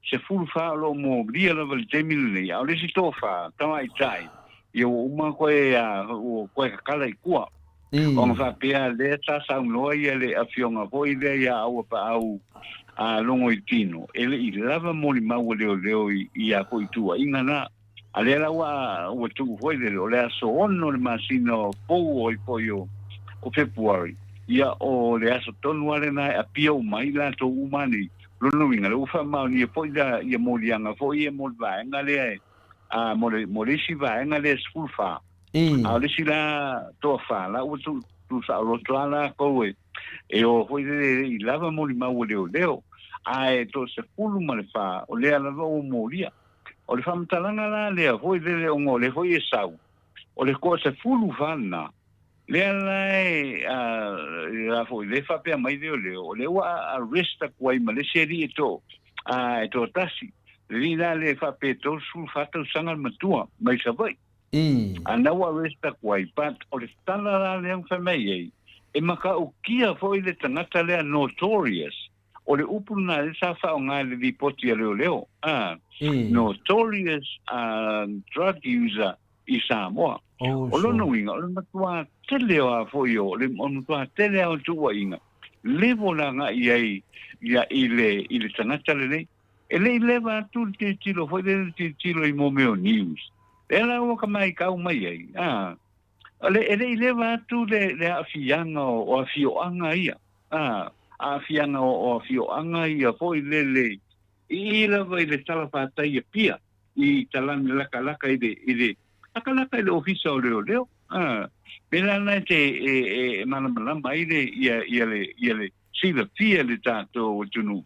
se fulu fa lo mo bria la val temile ya ole si to fa tama i tai yo uma ko ya ko kala i kua o fa pia le ta sa no ia le afionga voi le ya au pa au a longo i tino ele i lava moli mau leo i a ko i tua inga na ale la wa tu foi le le so ono le masino po i poio o February ia o le aso tonu ale na a pia o mai la to umani lono inga le ufa mau ni po da ia moli anga fo ia mol va nga le a moli si va nga le sulfa a le si la to fa la o tu sa lo la ko e o foi i lava moli mau leo ai to se fulu male fa o le ala o molia o le famtalanga la le foi le o le foi sau o le ko se fulu fana le ala la foi le fa pe mai le o le wa arresta kwai male seri to ai to tasi le la le fa pe to su fa to sanga matua mai sa vai ana wa arresta kwai pat o le tala le fa mai e maka o kia foi le tangata le notorious o le upuna le sa fa nga le ripoti leo notorious drug user i Samoa o lono winga o le matua tele a foi o le matua tele a tu winga le vola nga ia ile tangata le ele leva tu te tilo foi le tilo i momeo news ela o ka mai ka mai ele leva tu le afianga o afioanga ia a fianga o fio anga ia foi lele i la vai le tala pata ia pia i talan la kalaka ide akalaka le ofisa o leo pela na te mana mai ia le sila pia le tato o tunu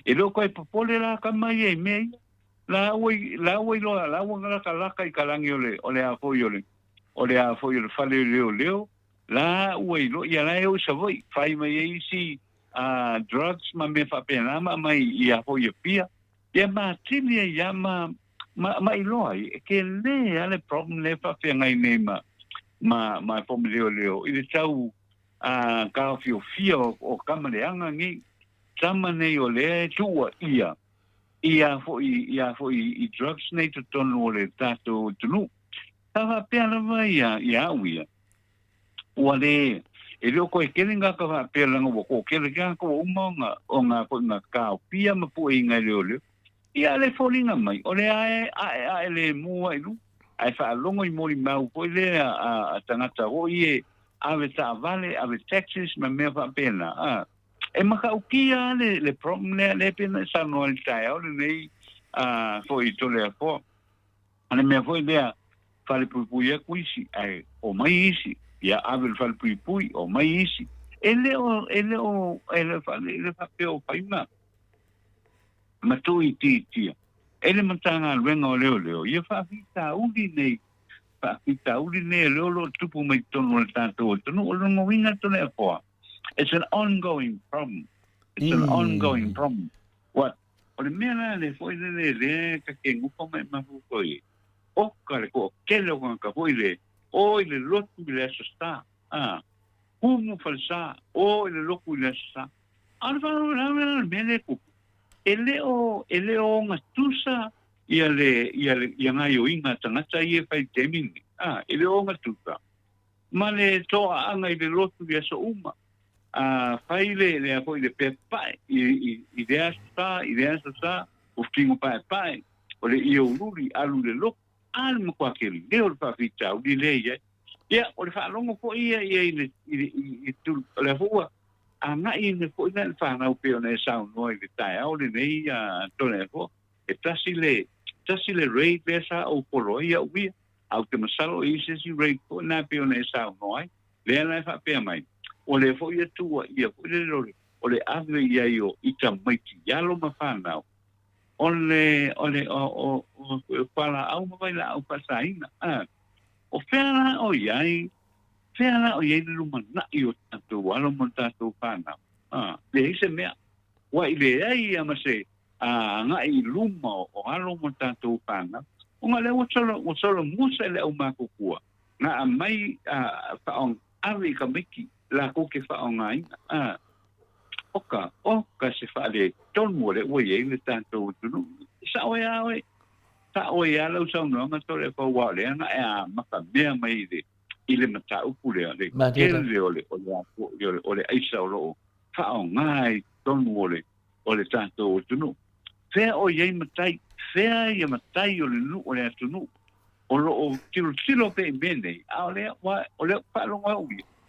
e lo ko popole la kamai e me la oi lo la wanga kalaka i kalangi ole a foi ole fale leo la oi lo ia la o savoi fai mai si drugs ma me fa pena mai ia ho ia pia ia ma tilia ia ma iloi ke le ale problem le fa pe ngai ne ma pom leo i tau ka fio o kamale anga ngi tamane o le tua ia fo i drugs nei to tonu le tato tunu tava pe ala vai ia uia wale e leo ko e kelinga ka va pe langa ko kelinga ko umonga o nga ko nga ka pia ma pu inga leo ia le folinga mai o le ai le mua ilu ai fa longo i mori mau ko le a tangata o ie ave ta vale ave Texas ma me va pena e maka ukia le problem le pena sa no il tai o le nei foi to le po ane me foi le fa le puia kuisi ai o mai isi ia ave fal pui o mai isi ele fa pe o paima ma tu i ti ele mantanga venga o leo ia fa fita uli nei lo tupu mai tono le tanto no lo winga to le po it's an ongoing problem what o le mena le foi le ka ke ngupo mai ma ko o ka le ko kelo ka foi le o le lotu le sta como falsa o le loku le sta alfa la mele ku ele o ngatusa ia ngai o inga tangata ia fai teming ele o ngatusa male to anga i le lotu le so uma fai le apo le pepa i de asa o fingo pai o le io luri alu le loku al mo kwa ke le o fa fita o le ia o le fa longo ko ia i tu le hua anga i le ko na fa na o pe ona sa no i tai o le nei to le ko e tasi le rei pesa o polo ia ui au te masalo i se si rei ko na pe ona sa no ai le na fa pe mai o le fo ia tu ia ko le o le ave ia io i ta mai ti ya lo ma fa na o pala au mai la au pasaina o fela o iai luma na i o tatu alo mo tatu pana le ise mea wa ile ai ama se nga i luma o alo mo tatu pana o nga le o solo musa le o makukua na mai fa on avi ka miki la ko ke fa on ai oka se fa le ton mo le o ye le tanto tu sa o ya lo sa no nga to le ko wa le nga maka mea mai de ile mata upu le ke le ole aisa o fa on ngai ton mo le o le tanto tu no fe o ye matai fe ye matai o le nu o le tu no o lo tilo pe mene ole ole pa lo wa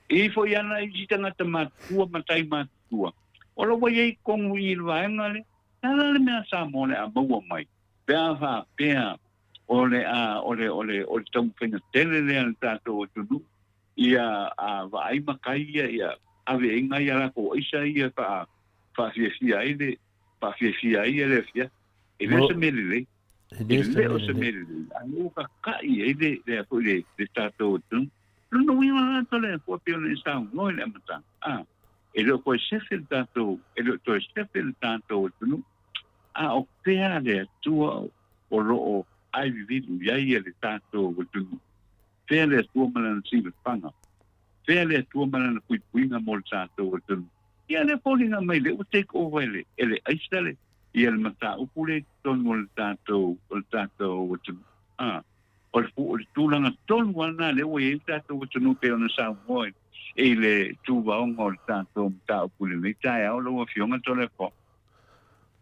e fo ya na i tanga tama tua matai matua o lo wa ye kong wi wa ngale ala le me sa mo le a bo mai pea fa pea ole tom fina tele le al tato tu ia va ai makai ia ave inga ia ko isa ia fa fia ile fa fia ile fia ele se mele ele se mele anu ka ile le ko le tato tu no wi ma to le ko pio le sa no le mata ele ko se fil tato ele to se fil tato tu o pea le tu o lo ai vivido ia le tato tu pele tu malan si panga pele tu malan puinga mol tato tu ia le polinga mai le take over ele aistale ia le mata upule ton mol tato tu o tu langa ton wana le o e tato tu no pe ona sa moi ele tu va on mol tato ta upule le tai o lo fionga to le po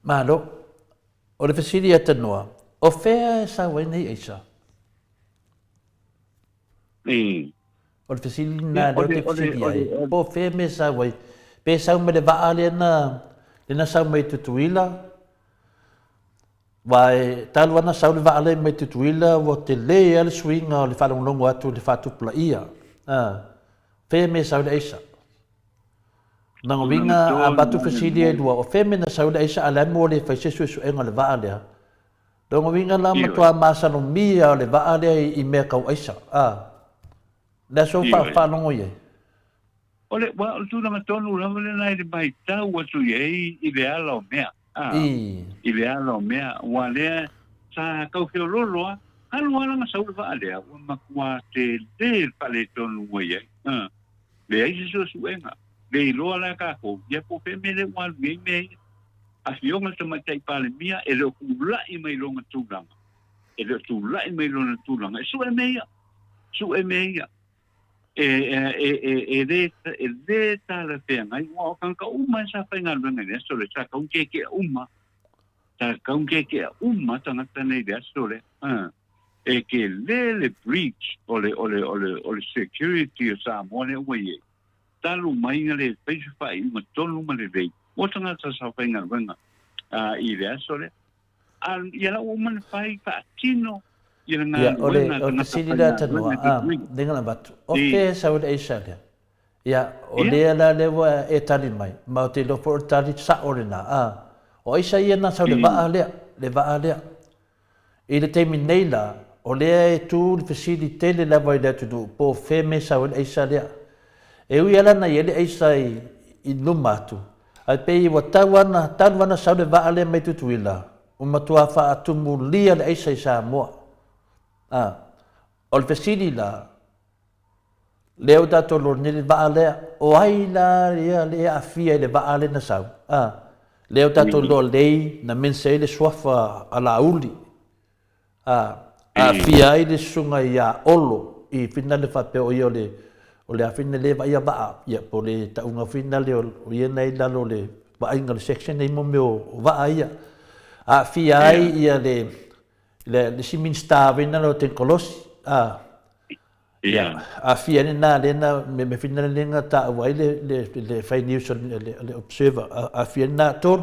malo o le fasilia tanoa o fea sa wene isa o le fasili na le fasili ai po fe me sa wai pe sa me le va ale na sa me tutuila vai talwana sa le va ale me tutuila wo te le al swinga le fa longo atu le fa tu plaia fe me sa le isa na winga a batu fasili e o fe me na sa le isa ala mo le fa se su enga le va ale dongo winga la matua masa no mia le va ale I me ka isa da so fa longo ye ole wa tu na tonu la le na le mai ta wa tu ye ideal o mea ideal o mea wa le sa ka ke lolo alu ala ma sa va ale wa ma kwa te del pale tonu ye le ai so su enga le lo ala ka ko ye po pe me le wa me a fionga te matai pale mia e le kula I mai longa tūlanga. E le tūla I mai longa tūlanga. E su e mea. E le tāla whenga. I wā kanka uma sa whainga runga ne. So le sa kaunke ke uma. Ta kaunke ke uma tangata nei le so le. E ke le breach o le security o Samoa le ua ye. Talu mainga le peiswha I tonu ma le rei. O tangata sa whainga runga I le asole. Ia la o man whai ka tino. Ia ngā runga tangata whainga runga. Denga batu. O ke saud e salia. Ia o lea la lewa e tali mai. Ma o te lofo o tali sa orina. O isa ia na sau le vaa lea. Le vaa lea. I le teimi nei la. O lea e tū le fasili tele la vai le tudu. Po feme saud e salia. E ui ala na iele e sa I lumatu. Ai pei wa tawana sau le vaa le mai tutuila. Matua fa atumu lia le eisa I Samoa. O le fasili la. Leo tato lo ni le vaa lea. O ai la le afia le vaa le na sau. Leo tato lo lei na mense le swafa ala uli. Afia ai le sunga ia olo. I fina le fapeo I o le afina le va ia vaa. Ia po le taunga fina le o ia nei lalo le va inga le section nei mo meo vaa ia. Afia ai ia le simin stavina lo ten kolosi. Afia ni na le na me fina le nga ta wai le fai news le observer. Afia na tol.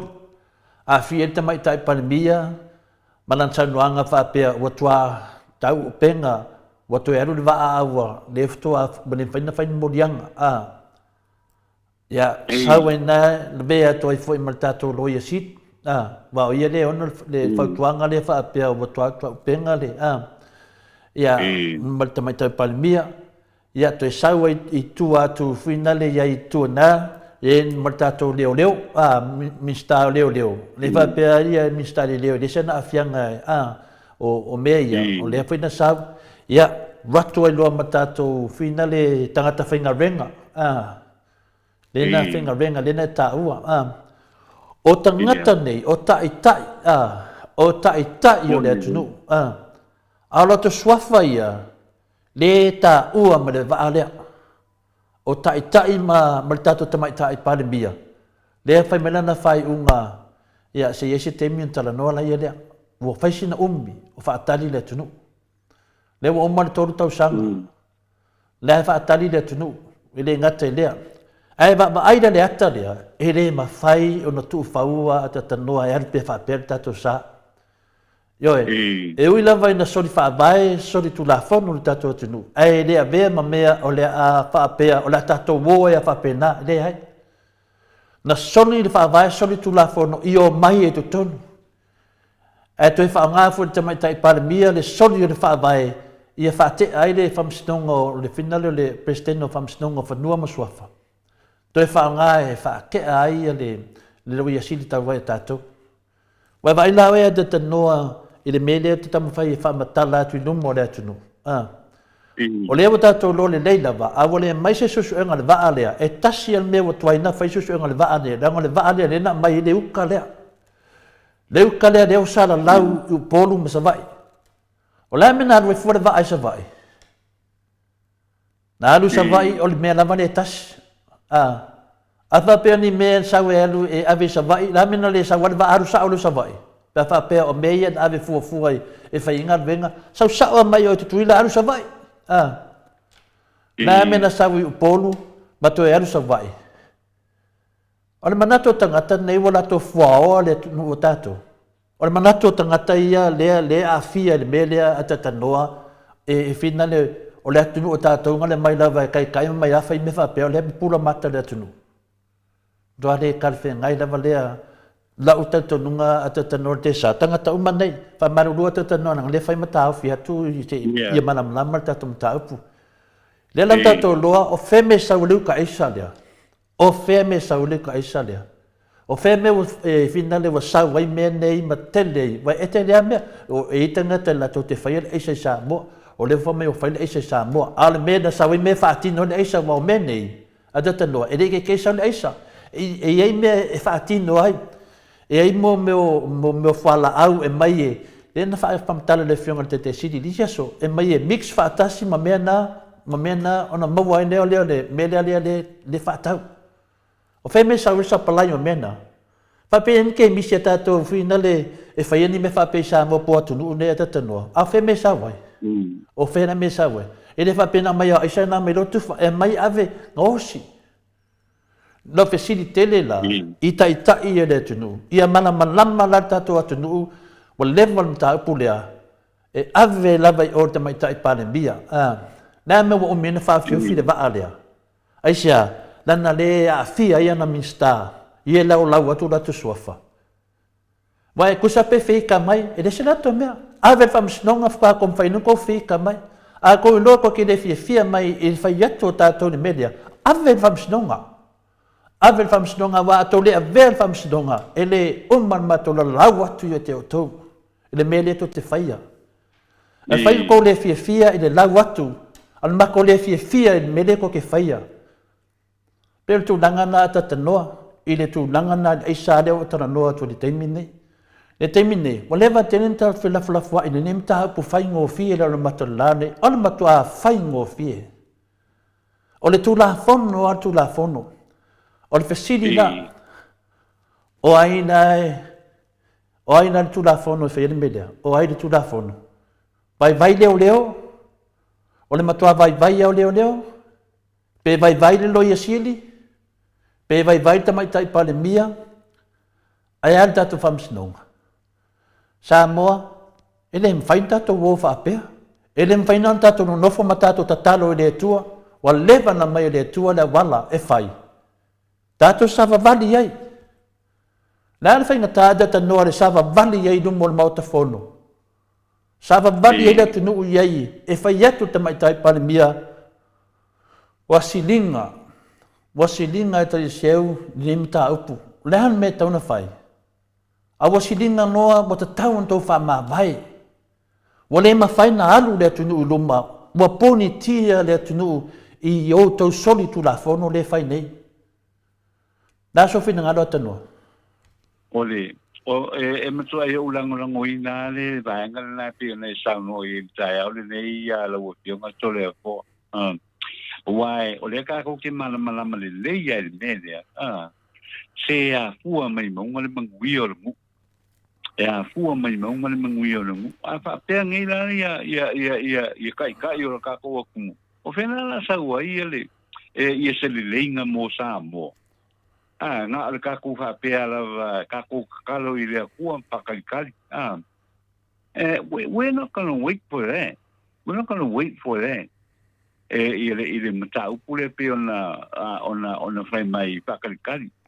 Afia ta mai tai pandemia. Malansa nuanga fa pe watua tau penga. Watu eru le vaa awa, le ftoa bane fai morianga. Ya, sawe na le bea toi foi maltato loia sit, Wa o ia le ono le fautuanga le whaapea o watuatua upenga le. Ia, malta mai tau palimia. Ia to e saua i tua atu whina le ia i tua nā. E malta tau leo leo. Mista leo leo. Le whaapea ia mista leo. Le sena afianga o mea ia. O lea whina sau. Ia, watu ai loa matatou whina le tangata whainga renga. Lena whainga renga, lena ta ua. O tangata nei, o tai tai, o tai tai o lea tunu. Aula to swafa ia, le ta ua ma le vaa lea. O tai tai ma le tato tamai tai pale bia. Lea whai melana whai unga, ia se yese temi antala noa la ia lea. Ua whaisina umbi, o whaatali lea tunu. Lea wa omane toru tau sanga. Lea whaatali lea tunu, ile ngata lea. Ai ba aida le ata lea, e le mawhai o na tuu whaua ata tanoa e aripe whaapere tato sa. Ioe, e ui lava ina sori whaabae, sori tu la whonu le tato atunu. Ai lea vea ma mea o lea a whaapea, o lea tato woa e a whaapena, lea hai. Na sori le whaabae, sori tu la whonu, i o mai e tu tonu. E tu e whaangafu le tamai tai paramia, le sori le whaabae, i a whaate ai le whamsinonga o le finale o le presidente o whamsinonga o whanua masuafa. Toi whaanga e whaakea ai le roi asili tau wai tātou. Wai wai lawe e te tanoa i le mele te tamawhai e whaamatala atu i lumo le atunu. O lea wa tātou lo le leilawa, a wale mai se susu enga le waa lea, e tasi al mea wa tuaina whai susu enga le waa lea, ranga le waa lea lena mai le uka lea. Le uka lea leo sala lau i upolu ma sa vai. O lea mena alu e fuare waa ai sa vai. Na alu sa vai o le mea lava le tasi. Afa pea ni mea sawe alu e ave sa vai, la mena le sa wale va aru sa alu sa vai. Pea fa pea o mea na ave fua e whai inga venga, sau sawa mai o tutui la alu sa vai. La mena sawe upolu, mato e alu sa vai. O le manato tangata nei wala to fuao le tunu o tato. O le manato tangata ia lea a fia le mea lea atatanoa e fina le o le atunu o tātou ngale mai lava e kai mai awhai me whapea o le pula mata le atunu. Doa le kalwhe ngai lava lea la utato nunga atatanoa te sa. Tangata uma nei, whamarurua atatanoa nang le whai mata au fi atu i te ia manamlama le tātou mata upu. Le lam tātou loa o wheme sauleu ka eisa lea. O wheme sauleu ka eisa lea. O wheme finale wa sau wai mea nei ma tele, wai ete lea mea, o e itangata la tau te whai eisa sa mo. O le fome o faile eisa Samoa. Ale me na sawe me whaatino le eisa wau me nei. Adata noa. E reke keisa le eisa. E ei me e whaatino ai. E ei mo meo whala au e mai e. Le na whae whamatala le whionga te siri lisia so. E mai e mix whaatasi ma mea na ona maua e leo le me lea le whaatau. O whai me sa urisa palai o mea na. Whape enke misi a tātou whina le e whaiani me whape sa mo po atu nuu ne adata noa. A whai me sa wai. O whena me sawe. E le whapena mai a isa nā me rotu e mai ave ngosi. No whesiri tele la, i tai tai e le tunu. Ia mana malama la tato atunu, wa level mta upu lea. E ave lava i orta mai tai pāne mia. Nā me wa o mena whawhiuwhi le waa lea. Aisia, lana le a fia ia na minsta. Ie lau atu ratu suafa. Wai kusa pe whika mai, e lese lato mea. Ave whamsinonga whaka kom whainuko whika mai. A ko ilo ko ki le fia mai i whai atu o tātou ni media. Ave whamsinonga. Ave whamsinonga wa ato le a vea whamsinonga. E le umman matola lau atu i te o tau. E le mele to te whaia. E whai ko le fia i le lau atu. Al mako le fia i le mele ko ke whaia. Pero tu langana ata tanoa. I le tu langana i sa leo o tana noa tu li teimi nei. E te mine, wa lewa tenen ta whilafulafua i ne nem ta hapu whai ngō fie la mata lane, ala matu a whai ngō fie. O le tū la whono a tū la whono. O le whesiri na, o aina le tū la whono e whaere melea, o aina tū la whono. Vai leo leo, o le matua vai au leo leo, pe vai le loia sieli, pe vai tamai tai pale mia, ai al tatu whamsinonga. Samoa, ele mwhain tato wo whaapea. Ele mwhain an tato no nofo ma tato tatalo i le tua, wa lewa na mai le tua le wala e whai. Tato sa wawali ai. La fai ngata da tanoa le sava vali ai lumo le mautafono. Sava vali ai la tunu iai e fai atu te maitai palemia wasilinga e tali seu ni mta upu. Lehan me tauna fai. A wasilinga noa mo te tau antou wha maa vai. Wale ma fai na alu le tunu luma. Wa poni tia le tunu i o tau soli tu la fono le fai nei. Da so fina ngalo tanoa. Ole, e matua e ulango ina le vaenga na pia nei sauno i tai au le nei a la wopionga tole fo. Wai, ole ka ko ki malama le leia le media. Se a fua mai monga le manguio le mu. E a fua mai monga le manguio le mu. A fa pea ngai la ia kai o ka ko ku. O fena la sa wai le ia se le leinga mo sa mo. Nga le kako fa pea la kako kalo i le kua pakali. We're not going to wait for that. We're not going to wait for that. I le mata upule pe ona fai mai pakali,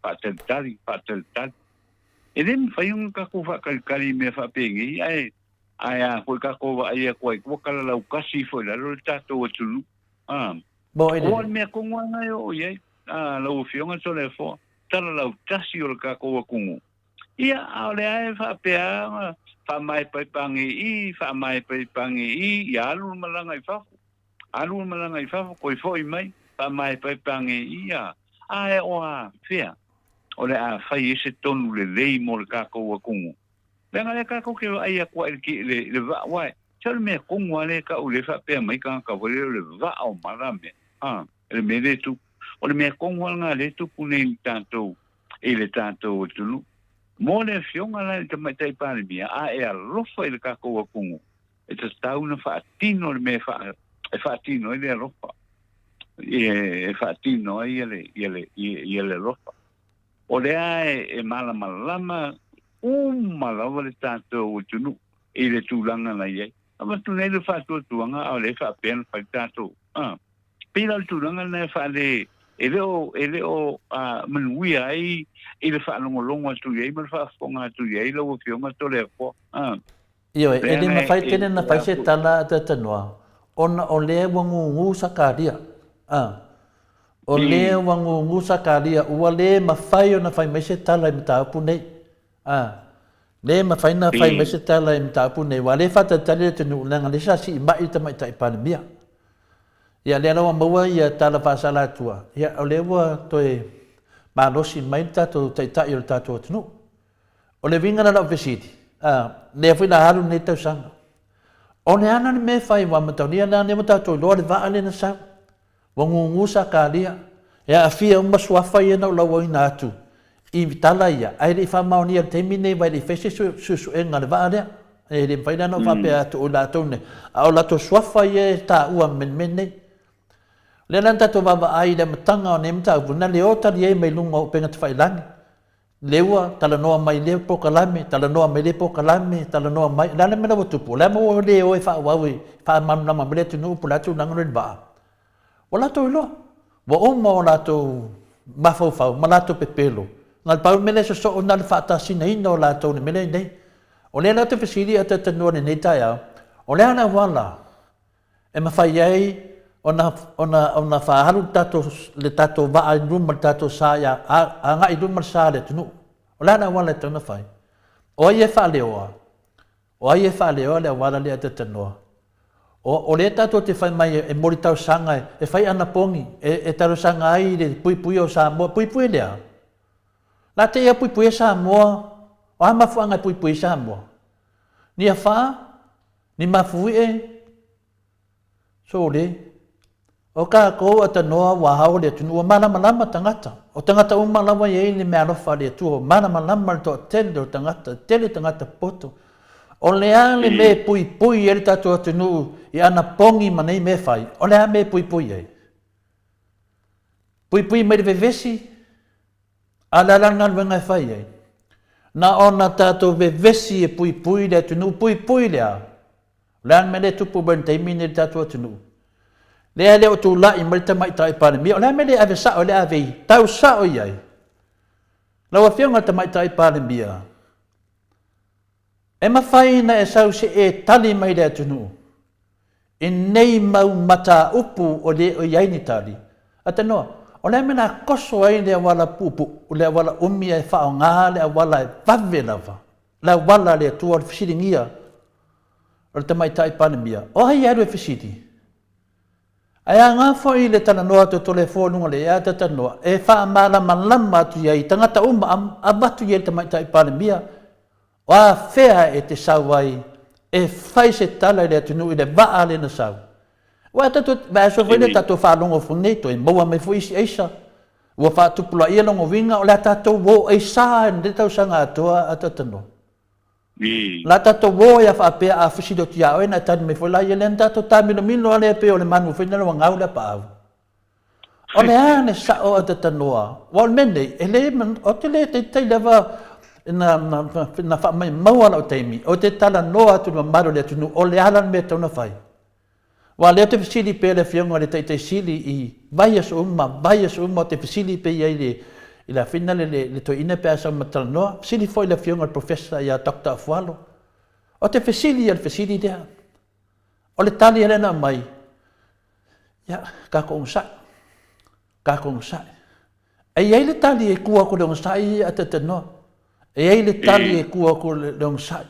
patel tali. E le fai un kako fa kali me fa pengi ai a ko kako ai ko kala la ukasi fo la lo tato o tulu. Bo ide. O me ko ngana yo ye. La ufionga sole fo. Tala lau tasi o le kako wa kungu. Ia, au le ae wha pea, wha mai paipangi i, ia alu malanga i whafu. Koi fwoi mai, wha mai paipangi i, ia. Ae oa, whea. O le a whai ese tonu le lei mo le kako wa kungu. Lenga le kako ke wa aia kua le wa wai. Tau mea kungu ale ka u le wha pea mai ka wale le wa o marame. Le me le tu. O le mea konguanga le tupu nei tātou, e le tātou o tunu. Mō le fionga la te maitai pālemia, a e a rofa i le kako wa kungu. E ta tauna whaatino le mea whaatino i le rofa. E whaatino i le rofa. O le a e malama, malawa le tātou o tunu, e le tūlanga na iei. Ama tu nei le whaatua tuanga, au le whaapena whai tātou. Pira le tūlanga na whaale, ele o manuia ai ele fa longo tu ye mal fa fonga tu ye lo o fionga to le fo io ele ma fai tele na fai se tala ta tanwa ona o le wangu sakaria o le wangu sakaria o le ma fai ona fai me se tala i ta pu nei le ma fai na fai me se tala i ta pu nei wa le fa ta tale te nu langa le sa si mai ta mai ta pandemia. Ia le lawa maua ia tala whaasala tua. Ia o le ua toi malosi mai tato taitai o le tato atunu. O le vinga na lau vesiti. Le a whina haru nei tau sanga. O ne ana ni me whai wa mataunia na ne matato i loa le vaa le na sang. Wangu sa ka lia. Ia a fia umma suafa ia na lau i na atu. I vitala ia. Ai le wha maoni al teimi nei vai le fese susu e ngā le vaa lea. E le whaina no whapea atu o la tone. A o la to suafa ia ta ua men nei. Le lanta to baba ai le matanga o nemta vuna le ota le mai lunga o penga tfai lang. Lewa tala noa mai le pokalame, tala noa mai le pokalame, tala noa mai la le mena tupu. La mo le o fa wawi, fa mam na mamle tu no pula tu nang ren ba. Wala to lo. Wa o mo la to mafo fa, malato pepelo. Ngal pa mele so o na fa ta sina ino la to ne mele nei. O le la te fasili ata tano ne ta ya. O le ana wala. E mafai ai ona whaharu tato le tato waa i ruma tato sa ya a nga i ruma sa le tunu. O lana wala tana whai. O ai e whaaleoa. O ai e whaaleoa le wala le ata tanoa. O le tato te whai mai e mori tau sanga e whai ana pongi e taro sanga ai le pui o Samoa. Pui lea. La te ia pui Samoa. O hama fuanga pui Samoa. Ni a wha, ni mafui e. So le. O ka ko ata noa wa hao le tunu mana malama tangata. O tangata uma lawa ye ni me alofa le tu mana malama to tendo tangata tele tangata poto. O le ale me pui ele tato tunu i ana pongi manei me fai. O le me pui ye. Pui me vevesi ala langa wenga fai ye. Na ona tato vevesi e pui le tunu pui le. Lan me le tupu ben taimini tato tunu. Le o tu la i malta mai tai pa mi. O le me le ave sa o le ave tau sa o ye. Lau a whiunga te mai tai pāle mia. E mawhaina e sau se e tali mai rea tunu. E nei mau mata upu o le o iaini tali. A te noa, o lea mena koso ai lea wala pupu, o lea wala umia e whao ngā, lea wala e vave lava. Lea wala lea tua o whisiringia. O te mai tai pāle mia. O hai aru e whisiri. Ai a ngā whai le tana noa to tole whonunga le ea tata noa. E wha malama lama atu iai, tangata uma a batu iai te mai tai pāle mia. O a whea e te sau ai, e whai se tala le atunu i le waa le na sau. O a tatu, vai so whaile tatu whalongo funeto, e maua me fuisi eisa. Ua whaatupula ia longo winga, o le tatu wo eisa, e tau sanga atua a tata noa. La tato wo ya fa pe a fisido tia o na tan me fola ye len tato tamino mino ale pe o le manu fina lo ngau le pa. O le ane sa o tata noa. Wal mende ele man o te le te leva na fa mai maua o teimi. O te tala noa tu maro le tu o le alan me tona fai. Wa le te fisili pe le fionga le te sili i bias umma te fisili pe ye ila finale le to ina pe asa matal no sili foi la fiona professor ya doctor fualo o te fesili dia o le tali ele na mai ya ka kong sa ai ele tali e kua ko le sai atata no ai ele tali e kua ko le sai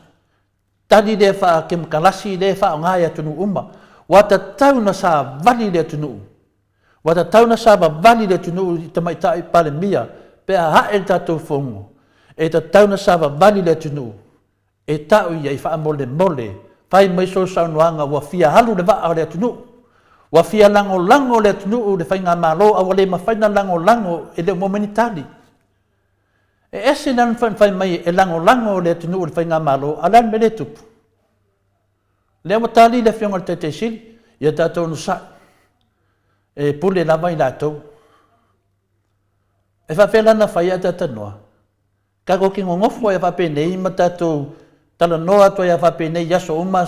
tali de fa kem kalasi de fa nga ya tunu umma wata tauna sa vali le tunu wata tauna sa vali le tunu te mai tai pale mia pe a hae tatou fongo, e ta tauna sawa vali le tunu, e tau ia i wha mole, whai mai so saunoanga, wa fia halu le waa le tunu, wa fia lango le tunu, le whai ngā malo, a wale ma whaina lango e le momeni tali. E ese nan whai mai e lango le tunu, le whai ngā malo, alan me le tupu. Le mo tali le fionga le te sili, ia tatou nusa, e pule lava i latou. E whawhela na whai a tata noa. Ka ko ki ngongofo e whapene ma tatou tala noa to e whapene ia so uma,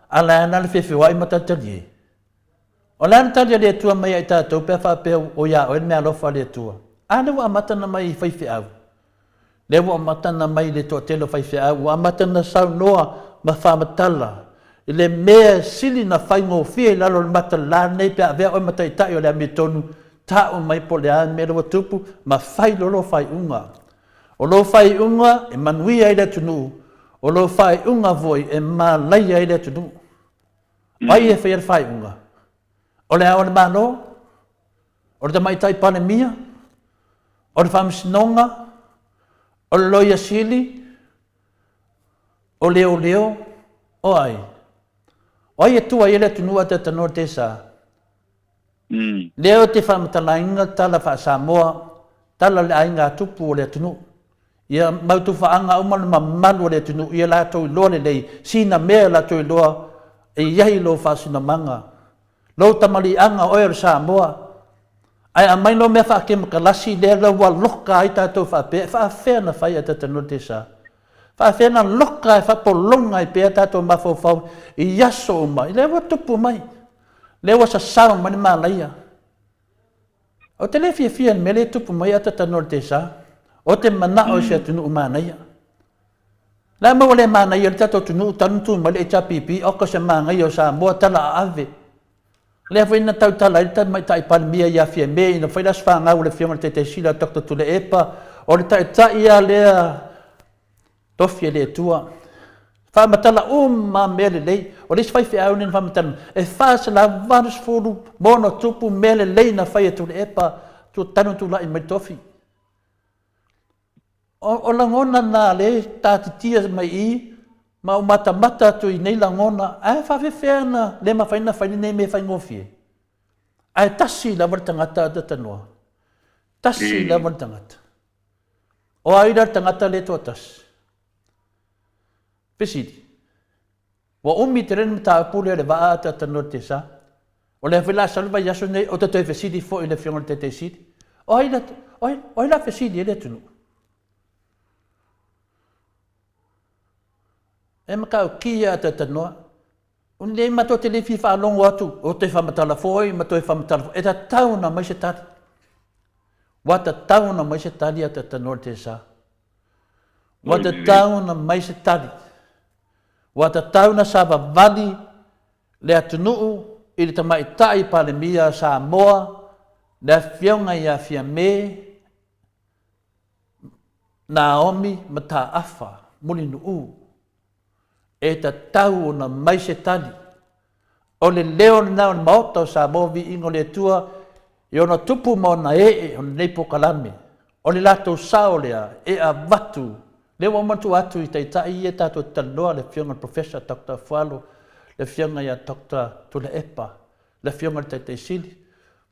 ala ana le whewhiwa i ma tatali. O lana tali le tua mai ai tatou pe whapea o ia o e mea lofa le tua. A lewa amatana mai i whaiwhi au. Lewa amatana mai le toa telo whaiwhi au. Amatana sau noa ma whamatala. I le mea sili na whaingo fia i lalo le matala nei pe a vea o matai tai o le amitonu. Ta o mai po le an mera watupu, ma whai lo whai unga. O lo whai unga e manui ai le tunu. O lo whai unga voi e ma lai ai le tunu. Ai e whai unga. O le aone mano, o le mai tai pane mia, o le whamsinonga, o le loia sili, o leo, o ai. O ai e tua i le tunu a te tano te sa. Leo te whamatalainga tala wha Samoa, tala le ainga tupu o le tunu. Ia mautu whaanga umanu mamalu o le tunu, ia la tau loa le lei, sina mea la tau loa, e iahi lo whasina manga. Lo tamali anga oer Samoa, ai a maino mea wha ke makalasi, le raua loka ai tātou whape, whaafea na whai a tatano te sa. Whaafea na loka e whapolonga i pēa tātou mawhauwhau, i yaso uma, i lewa tupu mai. Lewa sa sama mani malaia. O te le fia me le tupu mai ata tanor te sa. O te mana o se tunu umanaia. La ma wale manaia le tato tunu tanutu ma le pipi o ko se mangai o sa moa tala ave. Le fina tau tala i mai tai palmia ia fia me ina fai las whanga le fia te sila tokta tu le epa. O le tai ia lea tofia le tua. Whamatala ma mele lei, o lesi whai whiau nina whamatala, e whaasa la varus furu, mono tupu mele lei na whai atu le epa, tu tanu tu lai mai tofi. O langona na le, tāti tia mai i, ma o mata tu i nei langona, ai whawhewhea na le ma whaina whaini nei me whai ngofie. Ai tasi la wartangata a tatanoa. Tasi la wartangata. O aira tangata le toa tasi. Pesidi. Wa umi teren mta pule le va ata tanote sa. O le vela salva yaso nei o te pesidi fo i le fiona te sidi. Oi la pesidi ele tunu. E maka o kia ata tanoa. O le mato te le fi fa longo atu o te fa matala foi, mato fa matala. E ta tauna mai se tata. Wa ta tau na mai se tali a te norte sa. Wa ta tau na mai se tali. Wa ta tau na sa vali le atunuu i le tamaitai palemia Samoa le fionga ia fia me Naomi mata afa muli nuu e ta tau na mai se tali o le leo na maoto Samoa vi ingo le tua i ona tupu mo na o nei pokalame o le lato sao lea e a vatu le wa matu atu i taitai e tato taloa le fionga professor Dr. Fualo le fionga ia Dr. Tula Epa le fionga le taitai sili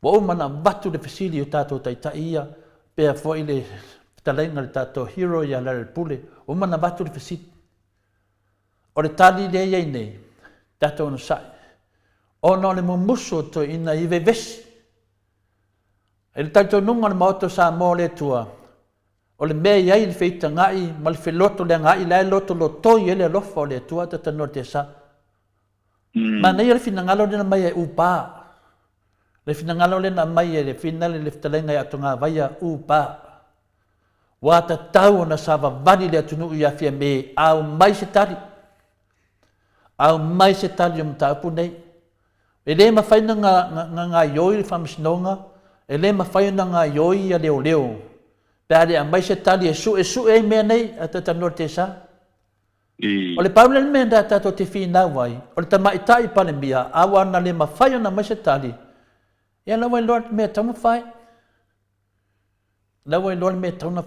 wa umana vatu le fesili o tato taitai ia pea fo i le talenga le tato hero ia le pule umana vatu le fesili o le tali le iei nei tato ona sai ona le mumuso to ina i vevesi e le tato nunga le maoto Samoa le tua o le mea iai le feita ngai ma le feloto le ngai le loto lo toi e le alofa o le tua tata norte sa ma nei le finangalo le na mai e upa le finangalo le na mai e le finale le fitalenga e atonga vaia upa wa ta tau na sava vali le atunu ia fia me au mai se tali o mtaupu nei e le mawhaina ngā ioi le whamisnonga e le mawhaina ngā ioi a leo leo pēre a mai se tali e su e mea nei a tata norte sa o le paule le mea da tato te whina wai o le tamaitai pale mia awa na le mawhaina mai se tali ia lawa i lord mea tauna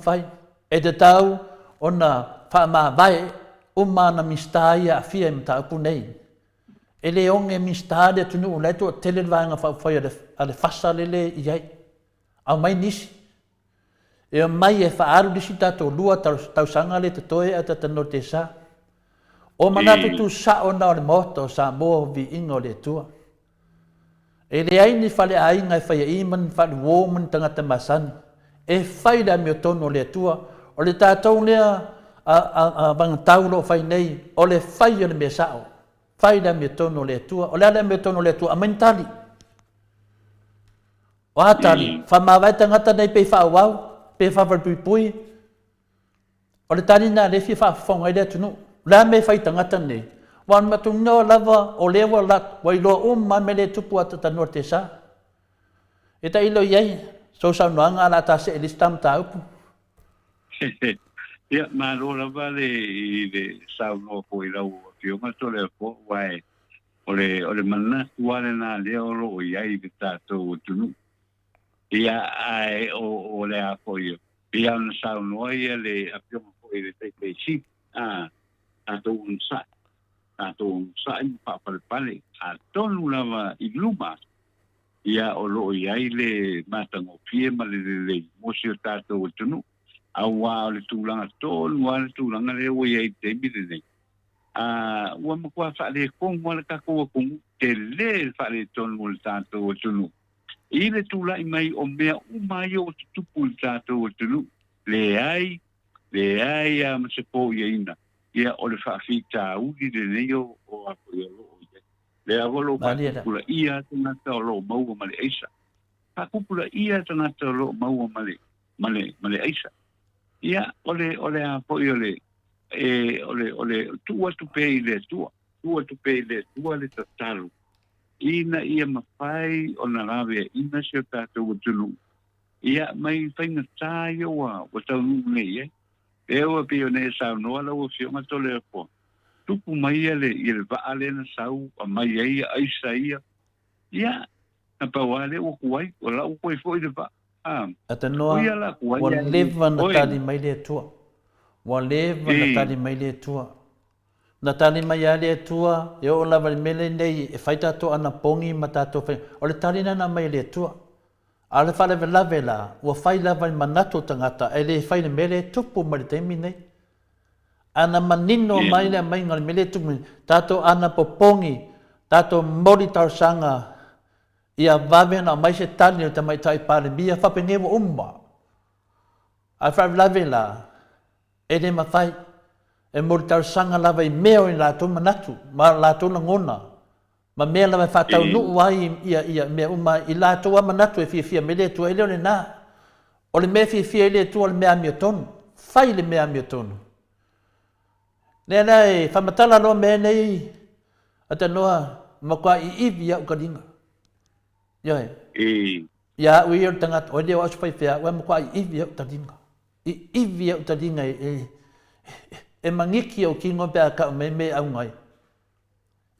whai e te tau o na wha vai umana mistai a fia mtaupu nei e le onge mistai de tunu le to tele vanga fa ale fasa lele iai au mai nisi e mai e fa aru disi tato lua tau sanga le toe ata tanote sa o manatu tu sa ona le moto sa mo vi ingo le tua e le ai ni fale ai ngai fa iman fa woman tanga tamasan e faida mi tono le tua o le tatou lea a bang taulo fai nei o le fai o le mesao faida mi tono le tua o le mi tono le tua a mentali o atali fa mawai tangata nei pe fa wau pe fa pui o le tani na le fi fa fonga le tunu la me fai tangata nei wan matu no lava o lewa lat wai lo man me le tupu ata norte sa eta ilo yai so sa noanga la ta se listam taupu ya malo la vale de sauno ko ila o fio ma to le ko wai ole manna wale na le o lo yai de tato tunu ya ai o le a ko yo ya na sauno ia le a fio ko ile te si a to un sa in pa pale a tonu lava i luma ia o lo yai le matango pie ma le mo si tato tunu awa le tulanga tol wal tulanga le wo ye te bidene wa mo kwa fa le kong wala ka ko te le fa le ton mul tanto tunu ile tula mai o mea mai o tupu tanto tunu le ai am se po ye ina ia o le fa fita u di le yo o a ko yo le avolo pa kula ia tana lo mau ma le aisa pa kula ia tana lo mau ma le aisa ia ole a po ole tua tu pe le tatalu ina ia mafai ona lave ina se tato tulu ia mai faina tayo wa tau nei e o pe ne sa no ala o fio ma tole po tupu mai ele va ale na sau a mai ai saia ia na pa wale o kuai o la o koi foi de va ata noa wa leva na tali mai le tua wa leva na tali mai le tua na tali mai ale tua e o la mele nei e faita to ana pongi matato fe o le tali na mai le tua ale fa le vela wa fai lava manato tangata ele fai le mele tupu mai te mine ana manino mai le mai ngal mele tupu tato ana popongi tato mori tarsanga ia vave na mai se tani o te mai tai pare bia whapengewa umma. A whavelawela, e ne mawhai, e mori tau sanga lawa i meo i lātou manatu, ma lātou na ngona. Ma mea lawa whatau nuu ai ia mea umma i lātou a manatu e fia mele tua e leo ne nā. O le mea fia le tua le mea mea tonu. Fai le mea mea tonu. Nea nei, whamatala no mea nei. Ata noa, makua I iwi au karinga. Ioi. Ia ui o tangata, o leo asu pai fea, ua makua I iwi au taringa. I iwi au taringa e mangiki au kingo pea ka me au ngai.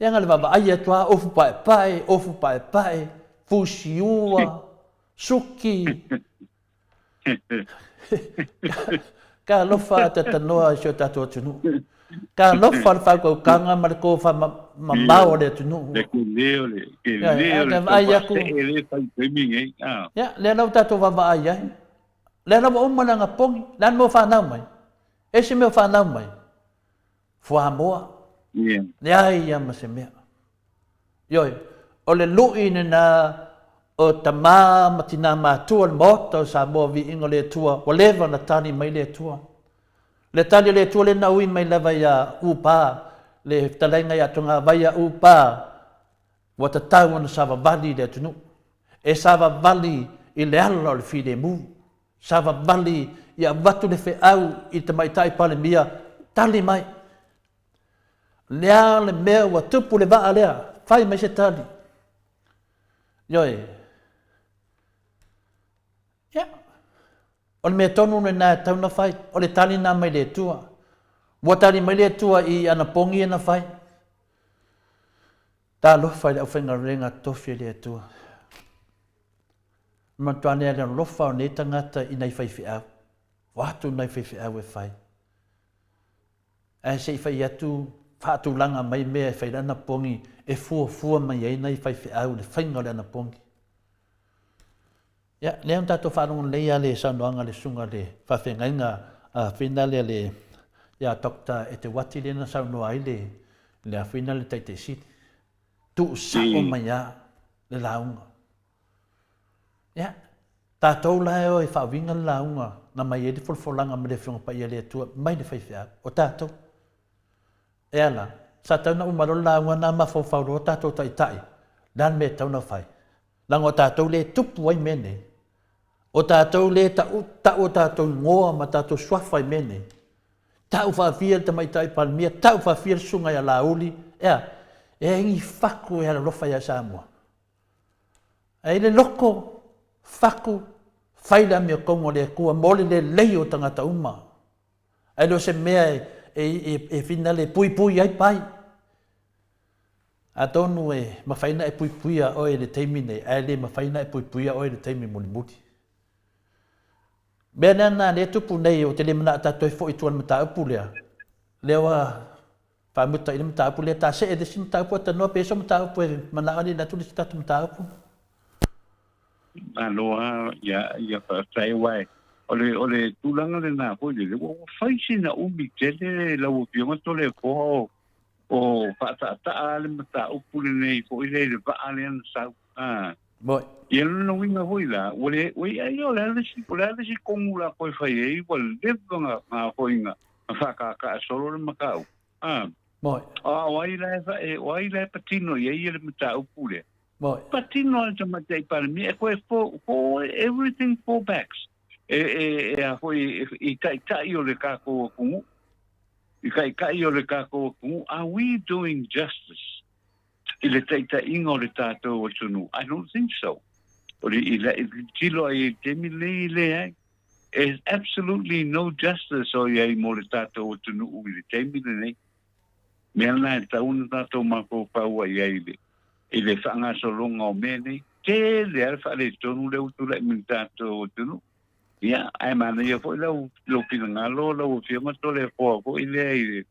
Ia ngale baba ai atua, ofu pae, fusiua, suki. Ka lofa tata noa sio tato tunu. Ka lofa le whakau kanga ma le kofa mamao le tunu. Le leo le ai aku. Ya, le nau tato baba ai ai. Le nau umana nga pongi, le nau whanau mai. Ese meo whanau mai. Fua moa. Le ai ia ma se mea. Ioi, o le lui ni na o tamā matina mātua le mota o Samoa vi ingo le tua, o lewa na tani mai le tua. Le tani le tua le na ui mai lewa ia upa, le talainga ia tunga vai ia upa, wa ta tau na sava vali le tunu. E sava vali I le ala o le fide mu. Sava vali ia watu le fe au I te mai tai pale mia, tali mai. Lea le mea wa tupu le vaa lea, fai mai se tali. Ioi. Ia. O le mea tonu ne nā tau na fai, o le tali nā mai le tua. Wa tali mai le tua I ana pongi e na fai. Tā lofa le au whainga renga tofi le tua. Matuane le lofa o ne tangata I nei whai whiau. Watu nei whai whiau e whai. E se whai atu, whātu langa mai mea whai rana pongi, e fua mai ei nei whai whiau le whainga le ana pongi. Ia, lea un tato whanonga leia le saunoanga le sunga le whawhengainga whina le ia dokta e te wati le na saunoa ai le a whina le teite siti. Tu sao mai a le launga. Ia, tātou lai o e whawinga le launga na mai e di fulfolanga me le whiunga pa ia le atua mai le whai whiau. O tātou. E ala, sa tau na umaro launga na mawhawhawro tātou tai. Dan me tau na whai. Lango tātou le tupu ai mene. O tātou le tau tātou ngoa ma tātou swafai mene. Tau whawhia te mai tai palmia, tau whawhia sunga ia lauli. Ea, e ingi whaku e ala lofa ia Samoa. E le loko, whaku, whaila mea kongo le kua, mole le lei o tangata uma. E lo se mea e whina le pui ai pai. A tonu e mawhaina e pui a oe le teimi nei, a le mawhaina e pui a oe le teimi muli muti. Mea nana le tupu nei o te le mana tato e fo I tuan mata upu lea. Lewa whamuta I le mata upu lea, ta se e desi mata upu a tanoa peso mata upu e mana ani na tuli si tatu mata upu. Aloha, ia whai wai. Ole tulanga le nā koe le, o whaisi na umi tele lau o pionga tole koha o whaata le mata upu le nei ko I le vaa le ana sau. Moi. Ia luna winga hoi la, ole ai o le alesi kongu la koe whai ei, wale lewanga ngā hoinga, a whakaka solo le makau. Moi. Wai lai patino ia le mata upu le. Moi. Patino le tamatei para mi, e koe for everything for backs. A hoi I kai o le kako kungu. I kai o le kako kungu. Are we doing justice? I le teita inga o le tātou o tunu. I don't think so. O le tilo ai temi le ai. There's absolutely no justice o iai mo le tātou o tunu I le temi le nei. Mea na e tauna tātou mako paua iai le. I le whanga solonga o mea nei. Te le alfa le tonu le utula I min tātou o tunu. Ia, ai mana ia fo lau pina ngalo lau fianga tole fo ko ile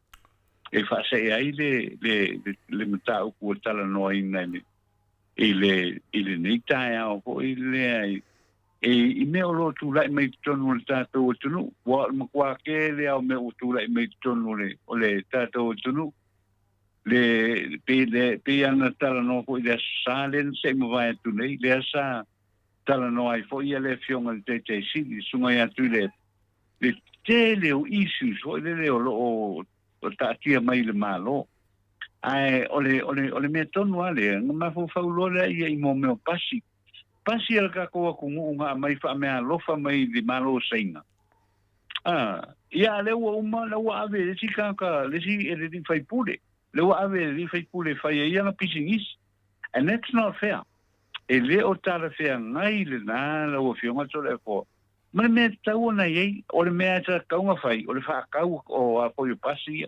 e fa se ai le mata ku tala no ina ni ile nei tai au ko ile ai I me o lo tu lai mai tonu le tato tunu wa ma kwa ke le au me o tu lai mai tonu le o le tato tunu le pe ana tala no ko ile salen se mo vai tu nei le sa tala no ai fo ia le fionga le te sili sunga ia tu le tele o issues o le o tatia mai le malo ai ole me tonu ale ma fo fa lo le ia I mo me pasi pasi al ka ko ku nga mai fa me lofa mai di malo singa ia le wa uma le wa ave le si ka le si e di fai pule le wa ave di fai pule fai ia na pisingis and that's not fair e le o tala fair ngai le na le o fionga so le ko ma me tau na ye o le me ta ka nga fai o le fa ka o a po pasi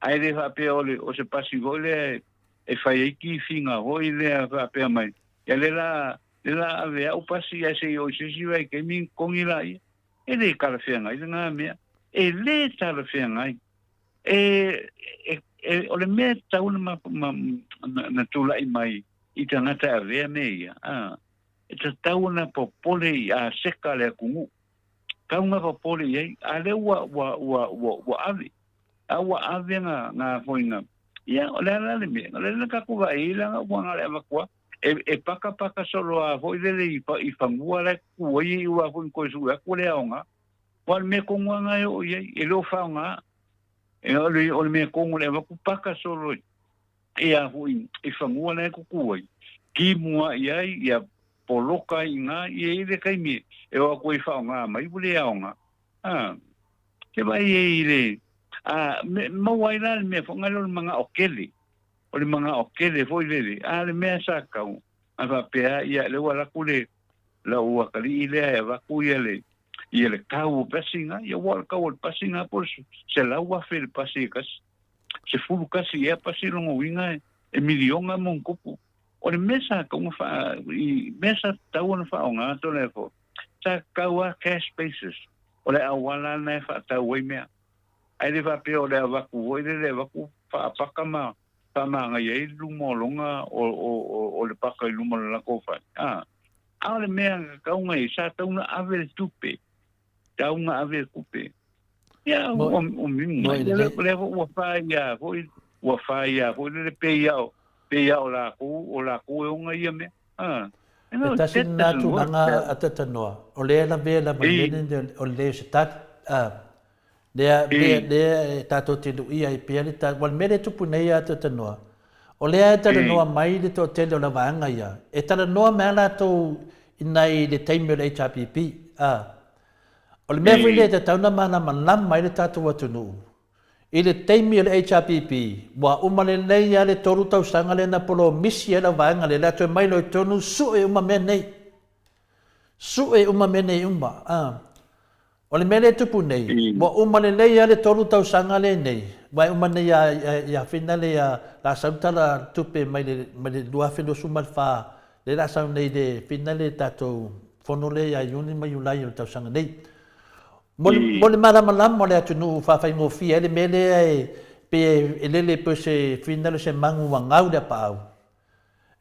ai le fa pe o se pasi go le e fai ki finga ho ile fa pe mai ya le la ave o pasi ya se o se vai ke min con ila e le ka fe ngai nga me e le ta le fe ngai o le me ta una na tula i mai i tanga ta ave me ia e ta una popole a seka le kungu ka una popole ia a le wa ave nga foina ia o le me le ka ku vai la wa le va e paka solo a foi le i fangua le ku i wa fu ko su ku le onga wal me ko nga yo e lo fa nga e o le me ko le va ku paka solo e a fu i fangua le ku ki mua ia poloka inga i le kai mi e o ko i fa nga mai bu le onga ke vai e le mo wai la me fo nga lo manga okeli o le manga okele foi le le mea sa kau a va pea ia le wala kule la ua kali ile va ku ile ile kau pasinga ia wal kau pasinga por se la ua fel pasikas se fulu kasi ia pasilo winga e milionga mon kupu o le mesa como fa i mesa tau na fa nga to le fo sa kau cash spaces o le awala na fa tau we mea ai le va pea o le va ku ile va ku fa pakama nga ye lumo longa o le paka lumo la kofa ale mea ka unga isa ta una ave tupe ta una ave kupe ya o mi le o fa ya o le pe ya o la ku unga ye me ta sin na tu nga atata no o le la vela ma le o le stat de tato te du ia i pele ta wal mere tu punei ata te noa o le ata le noa mai le to te le vanga ia e ta noa mala to inai de time le HPP o le me le te tauna mana manam mai le tato watu nu i le time le HPP wa umale nei ia le toru tau sanga le na polo misi le vanga le la to mai lo tonu su e uma me nei o le mele tupu nei, wa umane nei ale tolu tau sanga le nei, wa umane ya finale ya la sautala tupe mai le dua fendo sumal fa, le la sau nei de finale tato fonole ya yuni mai ulai o tau sanga nei. Mo le malam mo le atunu fa fai ngofi ele mele pe ele pe se finale se mangu wangau de pau.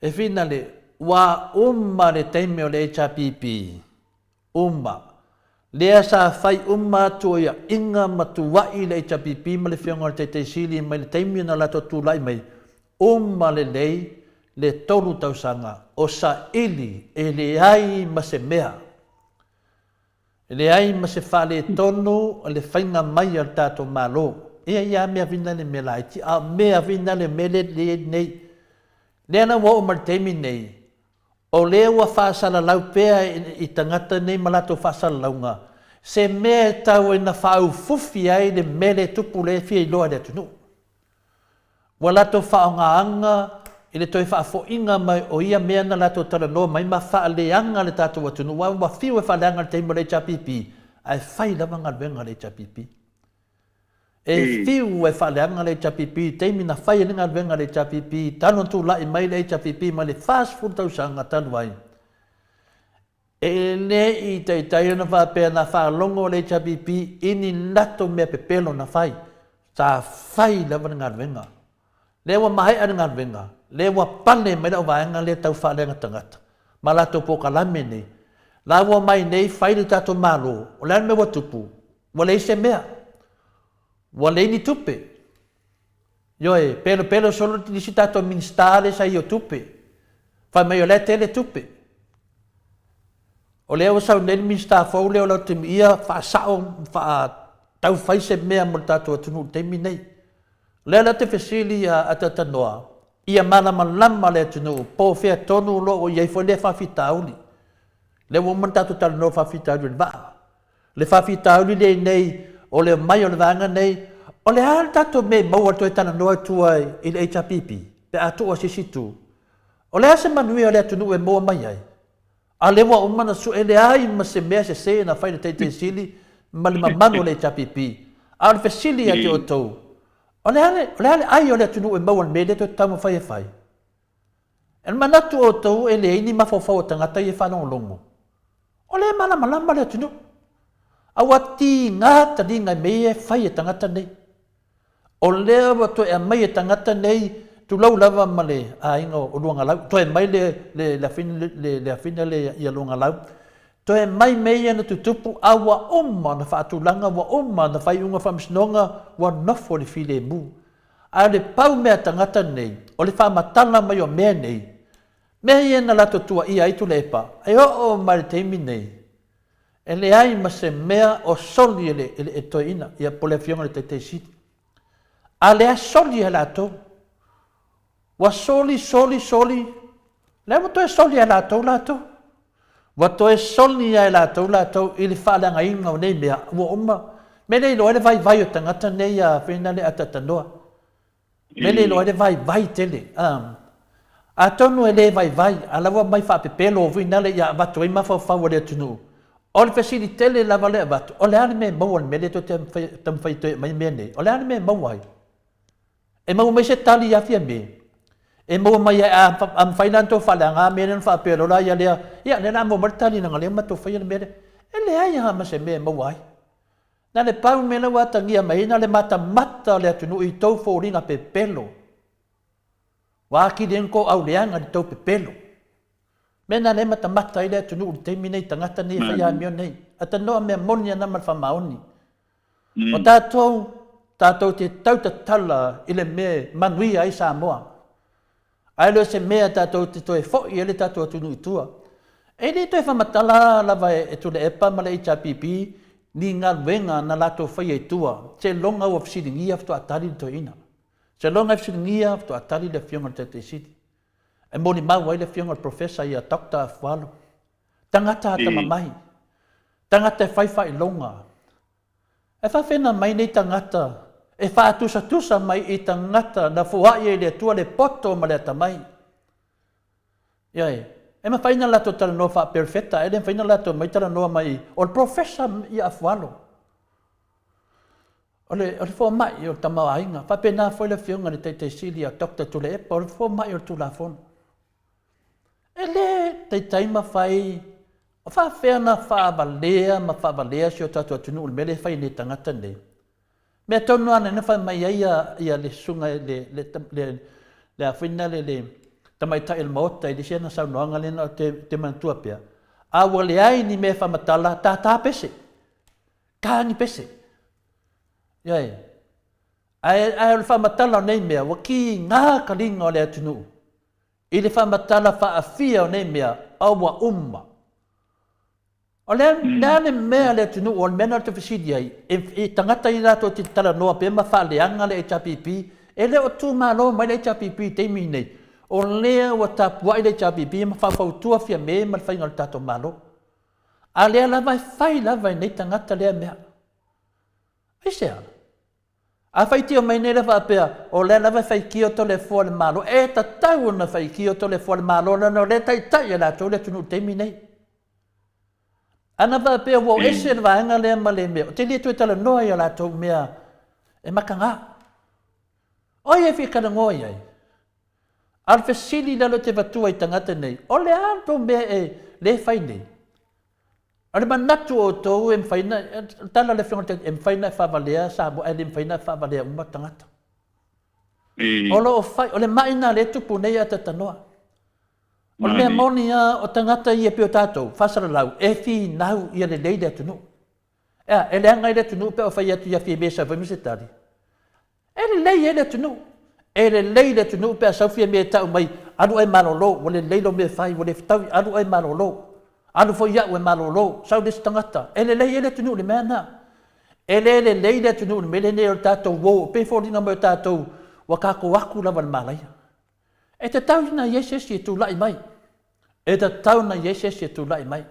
E finale wa umane teme o le HPP. Lea sa fai tu ia inga matuwai le HPP ma le whionga te sili mai le taimi na lato tūlai mai le lei le tolu tausanga o sa ili e le ai ma se mea. E le ai ma se whale tonu le whainga mai al tato malo. Ia mea vina le me laiti, a mea vina le mele le nei. Lea na wa o ma le taimi nei. O lea ua whaasala lau pea i tangata nei malato whaasala launga. Se mea tau e na whau fufi ai le mele tupu le fia i loa le atunu. Wa lato whaongaanga i le toi whaafo inga mai o ia mea na lato tala noa mai ma whaaleanga le tato atunu. Wa whiu e whaaleanga le teimo le HPP. Ai whai lava ngalwenga le HPP. E whiu e whaaleanga le HPP. Teimi na whai e ngalwenga le HPP. Tano tu lai mai le HPP ma le fast food tau sanga tanu ai. E ne i tai na whapea na whaalongo le HPP ini nato mea pepelo na whai. Sa whai lava ngalwenga. Lewa mahai ana ngalwenga. Lewa pale mai lau vaenga le tau whaaleanga tangata. Ma lato pokalame nei. Lawa mai nei whai le tato malo. O lean me watupu. Wale i se mea. Wale ni tupe. Yoe, pelo solo ti disi tato ministale sa io tupe. Whai mai o le tele tupe. O leo sau neni minsta fau leo lau temi ia whaasao tau whaise mea mo tato atunu temi nei. Lea la te whesili a tatanoa. Ia mana malama le atunu. Po whea tonu lo o iei fo le whawhita auli. Le wo man tatu tal no whawhitau le vaa. Le whawhitau le nei, o le mai o le vanga nei, o le hal tatu me maua toi tana noa tuai i le HRPP, pe atua sisitu. O le ase manui o le atunu e moa mai ai. A le wa umana su e le ai ma se mea se na whaina te sili, ma le mamanu o le HRPP. A le fesili a te o tau. O le hale ai o le atunu e maua me le toi tamu whai e whai. E manatu o tau e le ini mawhawhau tangata i e whanau longo. O le malama le atunu. Awati ngā tani ngai mei e whai e tangata nei. O lea wa to e mai e tangata nei, tu lau lava ma le a inga o luanga lau. To e mai le afina le ia luanga lau. To e mai mei ana tu tupu awa oma na whaatulanga wa oma na whai unga whamisnonga wa nofo le file mu. A le pau mea tangata nei, o le whamatala mai o mea nei. Mea ia na lato tua ia itu le epa, ai o mai le teimi nei. E le ai ma se mea o soli e toi ina, ia pole fionga le te siti. A le a soli e lato. Wa soli, le mo to e soli e lato. Wa to e soli e lato, ili whaalanga inga o nei mea, ua oma. Me nei loa le vai o tangata nei a whina le atatanoa. Me nei loa le vai tele. A tonu e le vai, a lawa mai whapepelo o whina le ia watu i mawhawhau le atunu. O le fesili tele lava le watu, o le ane me maua me le to tam whaitoe mai mea nei, o le ane me maua ai. E maua mai se tali a fia me. E maua mai am whainanto whalanga me nen whapelo la ia lea, ia le namo martali na ngalea mato whaia me le. E le ai ha ma se me maua ai. Na le pau me na wata ngia mai na le mata le atunu i tau fōringa pe pelo. Waki denko au leanga di tau pe pelo. Mena le mata i le atunu u teimi nei tangata nei whaia mio nei. Ata noa mea monia na malwha maoni. O tātou te tautatala i le me manui ai Samoa. Ai leo se mea tātou te toe fo'i e le tātou atunu i tua. E le toe whamatala lava e tule epa ma le HRPP ni ngā wenga na lato whaia i tua. Se longa ua fisiringia fto atari to ina. Se longa fisiringia fto atari le fionga te siti. E moni mau ai le fionga profesa ia Dr. Afualo. Tangata ata mamai. Tangata e whaiwhai longa. E whawhena mai nei tangata. E whaatusa mai i tangata na fuhai e le tua le poto ma le atamai. Iai. E ma whaina lato tala noa wha perfecta. E le whaina lato mai tala noa mai. O le profesa i Afualo. O le fo mai o tamau ainga. Whapena foi le fionga ni te sili a Dr. Tule Epa. O le fo mai o tula fon. E le te taima whai. O whawhena whaavalea si o tatu atunu ul mele whai ni tangata nei. Mea tonu ana na whai mai ia le sunga le awhina le tamaita il maota i le siena saunoanga le na te mantua pia. Awa le ai ni me whamatala tā pese. Kāni pese. Iai. Ai le whamatala o nei mea, wa ki ngā karinga o le atunu. I le whamatala whaafia o nei mea, awa umma. O le mea le atunu o le mena te whisidi ai, e tangata i rato te tala noa pe ma whaaleanga le HRPP, e le o tū mālo mai le HRPP teimi nei. O lea wa tāpua i le HRPP, ma whawhautua fia me ma whainga le tātou mālo. A lea lava e whai lava i nei tangata lea mea. Ai sea. A whaiti o mai nei lava apea, o lea lava e whai ki o to le fua le mālo, e ta tau na whai ki o to le fua le mālo, lana o le tai a rato le tunu teimi nei. Ana va pe wo ese va nga le ma le me. Te le tu tala no ia la to mea. E makanga. O ia fi kana ngoi ai. Al fesili la lo te vatua i tangata nei. O le anto me e le fai nei. Ale manatu o to em faina tala le fionga em faina fa valea sa bo em faina fa valea uma tangata. O lo fai o le maina le tu punei ata tanoa. O mea monia o tangata i e pio tātou, whasara lau, e fi nau i le leide atunu. E le anga i le atunu pe o whai atu i a fia mesa vai misetari. E le lei e le atunu. E le leide atunu pe a sau fia mea tau mai, anu e malolo, o le leilo mea whai, o le whtau, anu e malolo. Anu fo ia o e malolo, sau desi tangata. E le lei e le atunu le mea na. E le leide atunu le mele ne o tātou wo, pe fōringa mo o tātou, wa kako aku lava le malaia. E te tau na Yeses e tu lai mai. E te tau na Yeses e tu lai mai.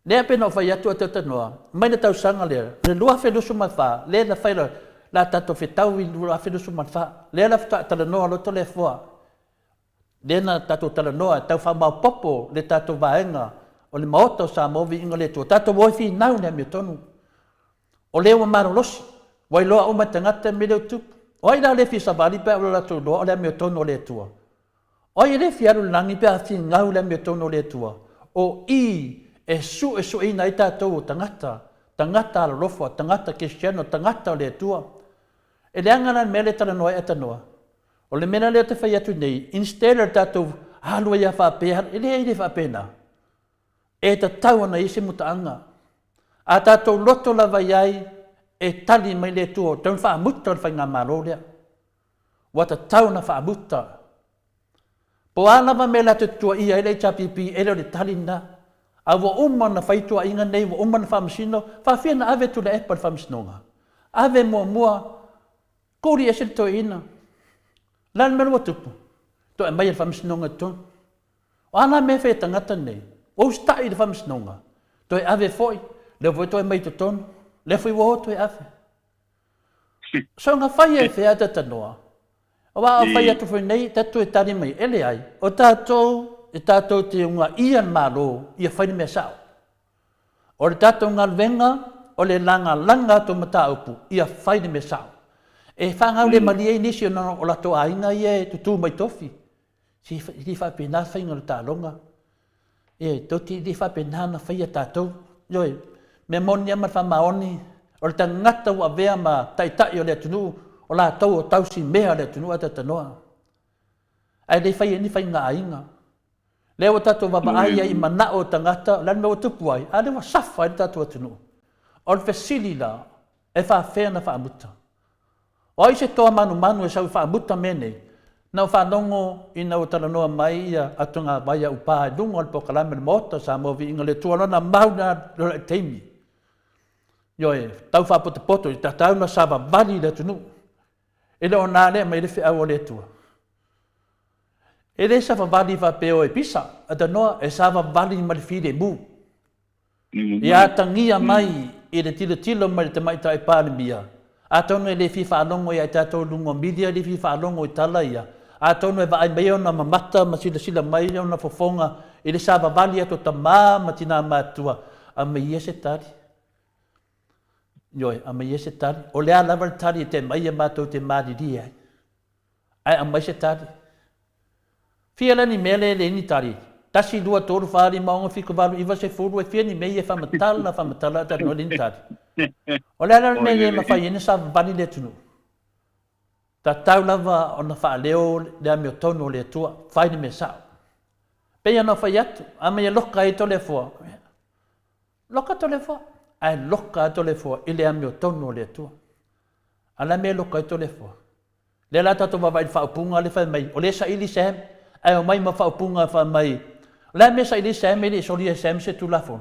Lea pena o whai atu a te tanoa. Mai na tau sanga lea. Le lua whenusu man wha. Lea na whaila. La tato whetau i lua whenusu man wha. Lea na tala noa loto le fua. Lea na tato tala noa. Tau wha mau popo le tato vaenga. O le maota o Samoa vi inga le tua. Tato woi fi nau lea mea tonu. O lea wa maro losi. Wai loa o mai tangata me leo tupu. O ai la le fi savali pe o la tu loa o lea mea tonu o le tua. O ai le fi aru langi pe a fi ngau lea mea tonu o le tua. O i e su ina i tātou o tangata. Tangata ala rofua, tangata Cristiano, tangata o le tua. E le angana mele tala noa e tanoa. O le mena leo te whai atu nei, instead o tātou halua ia whapea, e le eire whapena. E ta tau ana isi mutaanga. A tātou loto lava iai, e tali mai le tua, tau whaamuta o whai ngā maro lea. Wa ta tau na whaamuta. Po alava mele atu tua ia, ele i tapipi, ele o le tali na. A wa uma na whaitua inga nei, wa uma na whamasino, whawhia na ave tu le epa na whamasinonga. Ave mua, kōri ese to ina. Lan mero wa tupu, to e mai na whamasinonga tonu. O ana me whai tangata nei, o stai na whamasinonga. To e ave foi, le voi to e mai to tonu, le foi wo to e ave. So ngā whai e whai ata tanoa. O wa a whai atu whai nei, tatu e tari mai, ele ai. O tātou, e tātou te unga ian mālo ia whaine mea sao. O le tātou ngā venga, o le langa to mata upu, ia whaine mea sao. E whangau le malia i nisi o lato ainga ia e tutu mai tofi. Si whapena whainga le tālonga. E toti li whapena na whaia tātou. Ioi, me moni ama whamaoni, o le tangata ua vea ma taitai o le atunu, o la tau o tausi mea le atunu ata tanoa. Ai le whaia ni whainga ainga. Leo tato wapaaia i mana o tangata, lan me o tupu ai, a lewa safa i tato atunu. O le fesili la, e whawhea na whaamuta. O ai se toa manu e sau whaamuta mene, na whanongo i na o talanoa mai ia atunga waia upaha i lungo al pokalame le mota sa movi inga le tualona mauna le teimi. Ioe, tau whaputa poto i tatau na saba vali le tunu. E leo nā le mai le whiau o le tua. E le sa vali va peo e pisa, ata noa e sa vali ma le fide mu. E a tangia mai e le tilo mai te mai tai pāle mia. A tonu e le fi whaalongo i a tātou lungo media le fi whaalongo i tala ia. A tonu e vai mea ona mamata ma sila mai ona fofonga e le sa vali ato ta ma tina matua. A me ia se tari. Ioi, a me ia se tari. O le a lavar tari te mai e matou te mariri ai. Ai a mai se tari. Fia ni mele le ni tari. Tasi lua toru whaari maunga whiko waru iwa se furu e fia ni mei e whamatala ta no ni tari. O le ala mele ma whai ene sa vani le tunu. Ta tau lava o na wha leo le a meo tono le tua, whai ni me sao. Pea no whai atu, a mea loka e to le fua. Loka to le fua. Ai loka to le fua, i le a meo tono le tua. Ala mea loka e to le fua. Le la tato wawai whaupunga le whai mai, o le sa ili sehem, ai o mai ma whaupunga wha mai. La me sa ili sehem, ili solia sehem se tu lafon.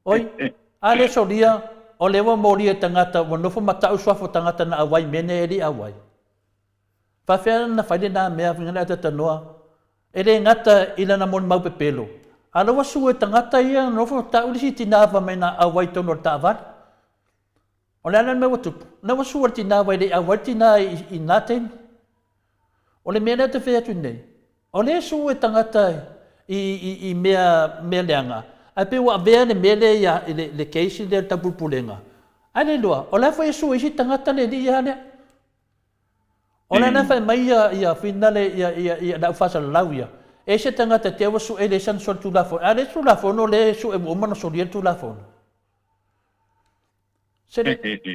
Oi, a le solia, o lewa moria tangata, wa nofo matau swafo tangata na awai mene eli awai. Whawhera na whaile na mea wingana ata tanoa, e le ngata ila na mon mau pepelo. Ala wasu e tangata ia, nofo ta ulisi tinawa mai na awai tono ta avar. O le alan me watupu, na wasu e tinawa ili awai tina i naten. O le mea te whea tu nei. O le su e tangata i mea leanga. Ai pe wa vea le mele ia le keisi le tapupulenga. Ai le loa, o le whea su isi tangata le li ia lea. O le na whea mai ia whina le ia na ufasa lau ia. E se tangata te awa su e le san sol tu la fono. Ai le tu la fono le su e umana solia tu la fono.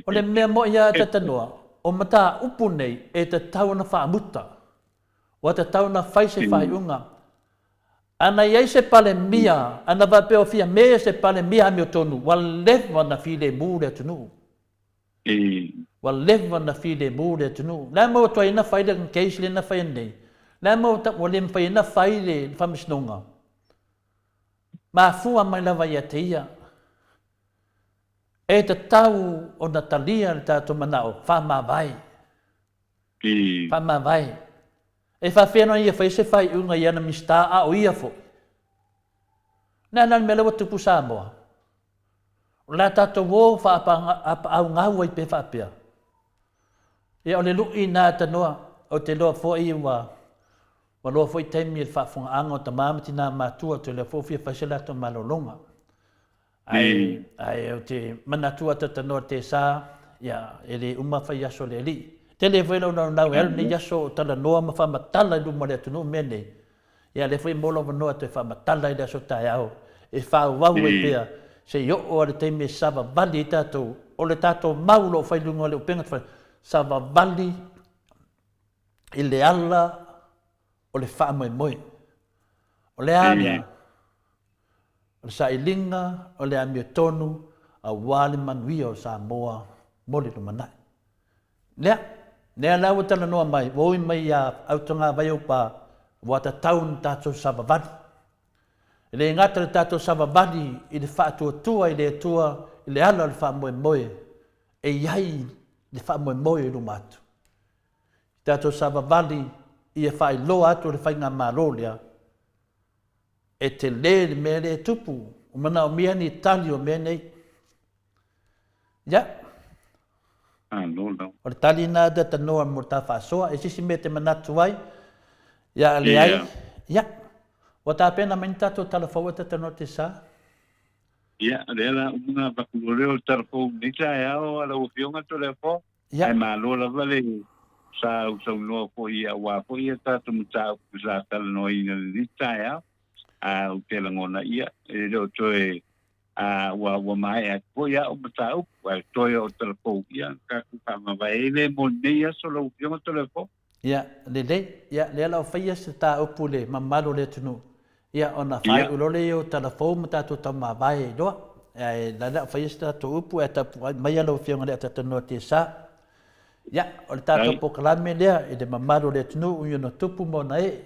O le mea mo ia tatanoa. O mata upu nei e te tau na whaamuta. O te tau na whaise whaiunga. Ana iai se pale mia, ana vapeo fia mea se pale mia meo tonu, wa lewa na file mūre atunu. Wa lewa na file mūre atunu. Nā mau tua ina whaile kan keisi le na whaia nei. Nā mau ta wale mwhai ina whaile whamisnonga. Mā fua mai lawa ia te ia. E te tau o na talia le tātou manao, whama vai. Whama vai. E whawhena ia whaise whai unga i ana mista a o ia fo. Nana me lewa tupu Samoa. O la tato wo fa apa au ngau ai pe fa pia. Ia o le lui nā tanoa o te loa foi wa loa foi taimi fa funga anga o tamama tina matua te le fofia fasela to malolonga. Ai o te manatua te tanoa te sa ia ele uma fa yaso le li. Te le foi na na el ni yaso tala noa ma fa matala lu mo le tunu mene. Ia le foi molo no te fa matala le so tai au. E fa wa we pea se yo o le taimi sava vali tato o le tato maulo fai lunga le penga fa sava vali i le ala o le wha moe moe. O le amia, o le sailinga, o le amia tonu, a wale manuia o Samoa, mole no manai. Nea lau tala noa mai, woi mai a autonga vai au pa, wata taun tato sabavadi. I le ngata le tato sabavadi i le wha tua i le tua, i le ala le wha moe moe, e iai le wha moe moe i lumatu. Tato sabavadi ia fai loa atu le whainga mālolia, e te le me le tupu, o mana o mea ni tali o mea nei. Ia. O le tali nā da tanoa mo ta whasoa, e sisi me te manatu ai, ia le ai. Ia. O ta pena meni tato talafau ta tanoa te sa. Ia, reala una vakuloreo talafau nita e ao ala ufionga to le fo. Ai mālola vale sa usau noa po ia wa po ia tatu muta usa tala no ina nita ia a utela ngona ia e reo toe a wa mai a po ia o muta u wa toe o telefo ia ka ku ka ma vai le mo nei so lo yo telefo ia le la faia se ta opule mamalo le tunu ia ona fai ulole o telefo muta to tama vai do e la faia se ta to upu eta mai lo fianga le ta no te sa. Ya, o le tātou pokalame lea, e le mamaro le tunu, ui no tupu mo na e,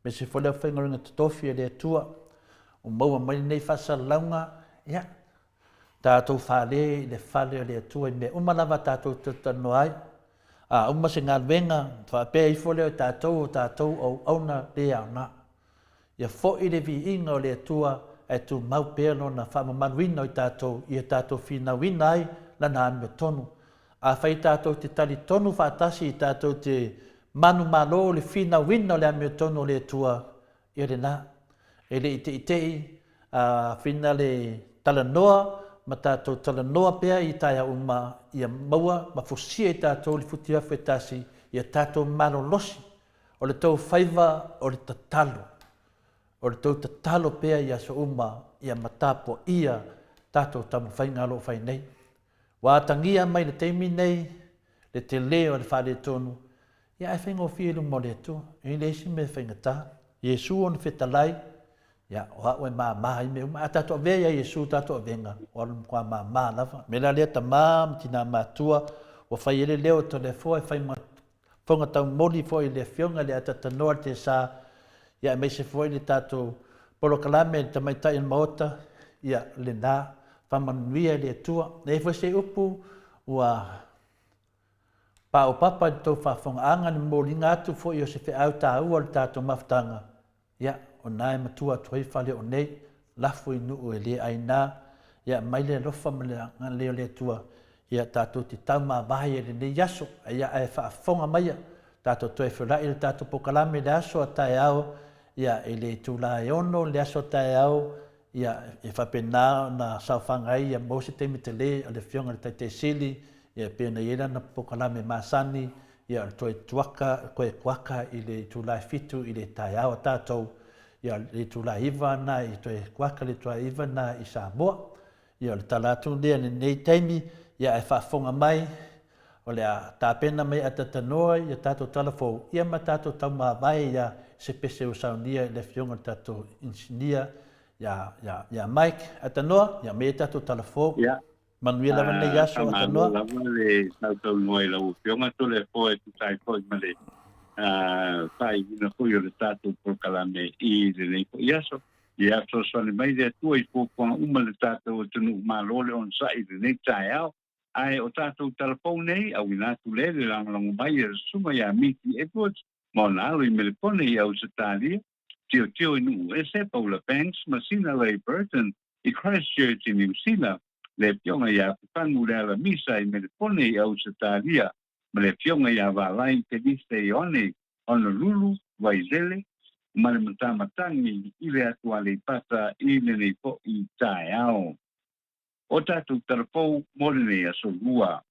me se fole o whaingoringa tatofi e le tua, o maua mai nei whasa launga, ya, tātou whale, le whale o le tua, me umalawa tātou tutano ai, uma se ngā wenga, whapea i fole o tātou au auna le au na. Ia fo i le vi inga o le tua, e tu mau pēlo na whamamanuina o tātou, i tātou whina wina ai, lana ame tonu. A whai tātou te tali tonu whātasi i tātou te manu malo le whina wina le amio tonu le tua i re nā. E le ite itei, whina le talanoa, ma tātou talanoa pēr i taia uma i a maua, ma fusia i tātou le futia whetasi i a tātou malo losi, o le tau whaiva o le tatalo. O le tau tatalo pēr i a so uma i a matapo ia tātou tamu whaingalo whai nei. Wa tangia mai le teimi nei, le te leo le whare tonu, ia e whaingo whielu mo le tu, e le isi me whaingata, Yesu on whetalai, ia o haue maa i me uma, a tato vea Yesu tato venga, o alum kwa maa lava, me la lea ta maa, tina matua, o whai ele leo to le fo, e whainga tau moli fo i le fionga le ata tanoa te sa, ia me se fo i le tato polo kalame, ta mai tai maota, ia le nā, whamanuia le tua. Nei fwe se upu ua pa o papa tau whawhonga anga ni mōringa atu fo i o se whi au tā ua le tātou maftanga. Ia, o nāe matua tuai whale o nei, lafu i nuu e le aina, ia mai le rofa ma le o le tua, ia tātou te tau mā vahe e le nei yaso, ia e whawhonga maia, tātou tuai whirai le tātou pokalame le aso a tae au, ia e le tūla e ono le aso a tae au, ia e whapena na sauwhangai ia mose teimi te le, a le fionga le taite sili, ia pēna iera na pokalame māsani, ia toi tuaka, koe kuaka i le tūlai fitu i le tai awa tātou, ia le tūlai iwa na, i toi kuaka le tūlai iwa na i Samoa, ia le talatu lea le nei teimi, ia e whaafonga mai, o le a tāpena mai atatanoa, ia tātou talafou, ia ma tātou tau mā vai, ia se pese o saunia, le fionga tātou insinia, ya Mike atanoa ya me tatu telefon ya manuela vane ya so atanoa le tau noi la ufionga to le foi tu sai foi male sai na foi le tatu por kalame i le nei ya so so le mai de tu i po uma le tatu tu no malo le on sai le nei tai au ai o tatu telefon nei au ina tu le lang mai suma ya miti e pot monalo i me le pone ya o setali tio inu e se Paula Banks masina le Burton I Christchurch in New Zealand le pionga ya pangu la misa I Melbourne I Australia ma le pionga ya valai te diste one Honolulu Waizele ma le matamatangi I le atuale pata I le po I taeao o tatu tarapou morene a solua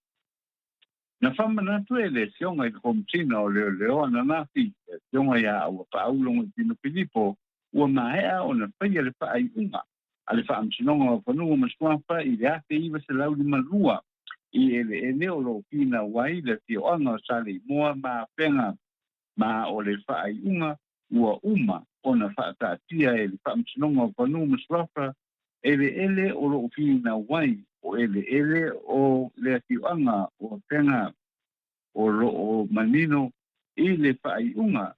na whamana tue le fionga I komtina o leo na nafi fionga ya awa paulonga tino Pilipo ua maea o na whaia le whaai unga a le whaamsinonga o whanua maswapa I le ate iwa se lauri malua I ele o lo pina wai le fioanga o sale moa ma penga ma o le whaai unga ua uma o na whaatatia le whaamsinonga o whanua maswapa ele o lo pina wai o ele o le fioanga o penga o lo o manino I le whaaiunga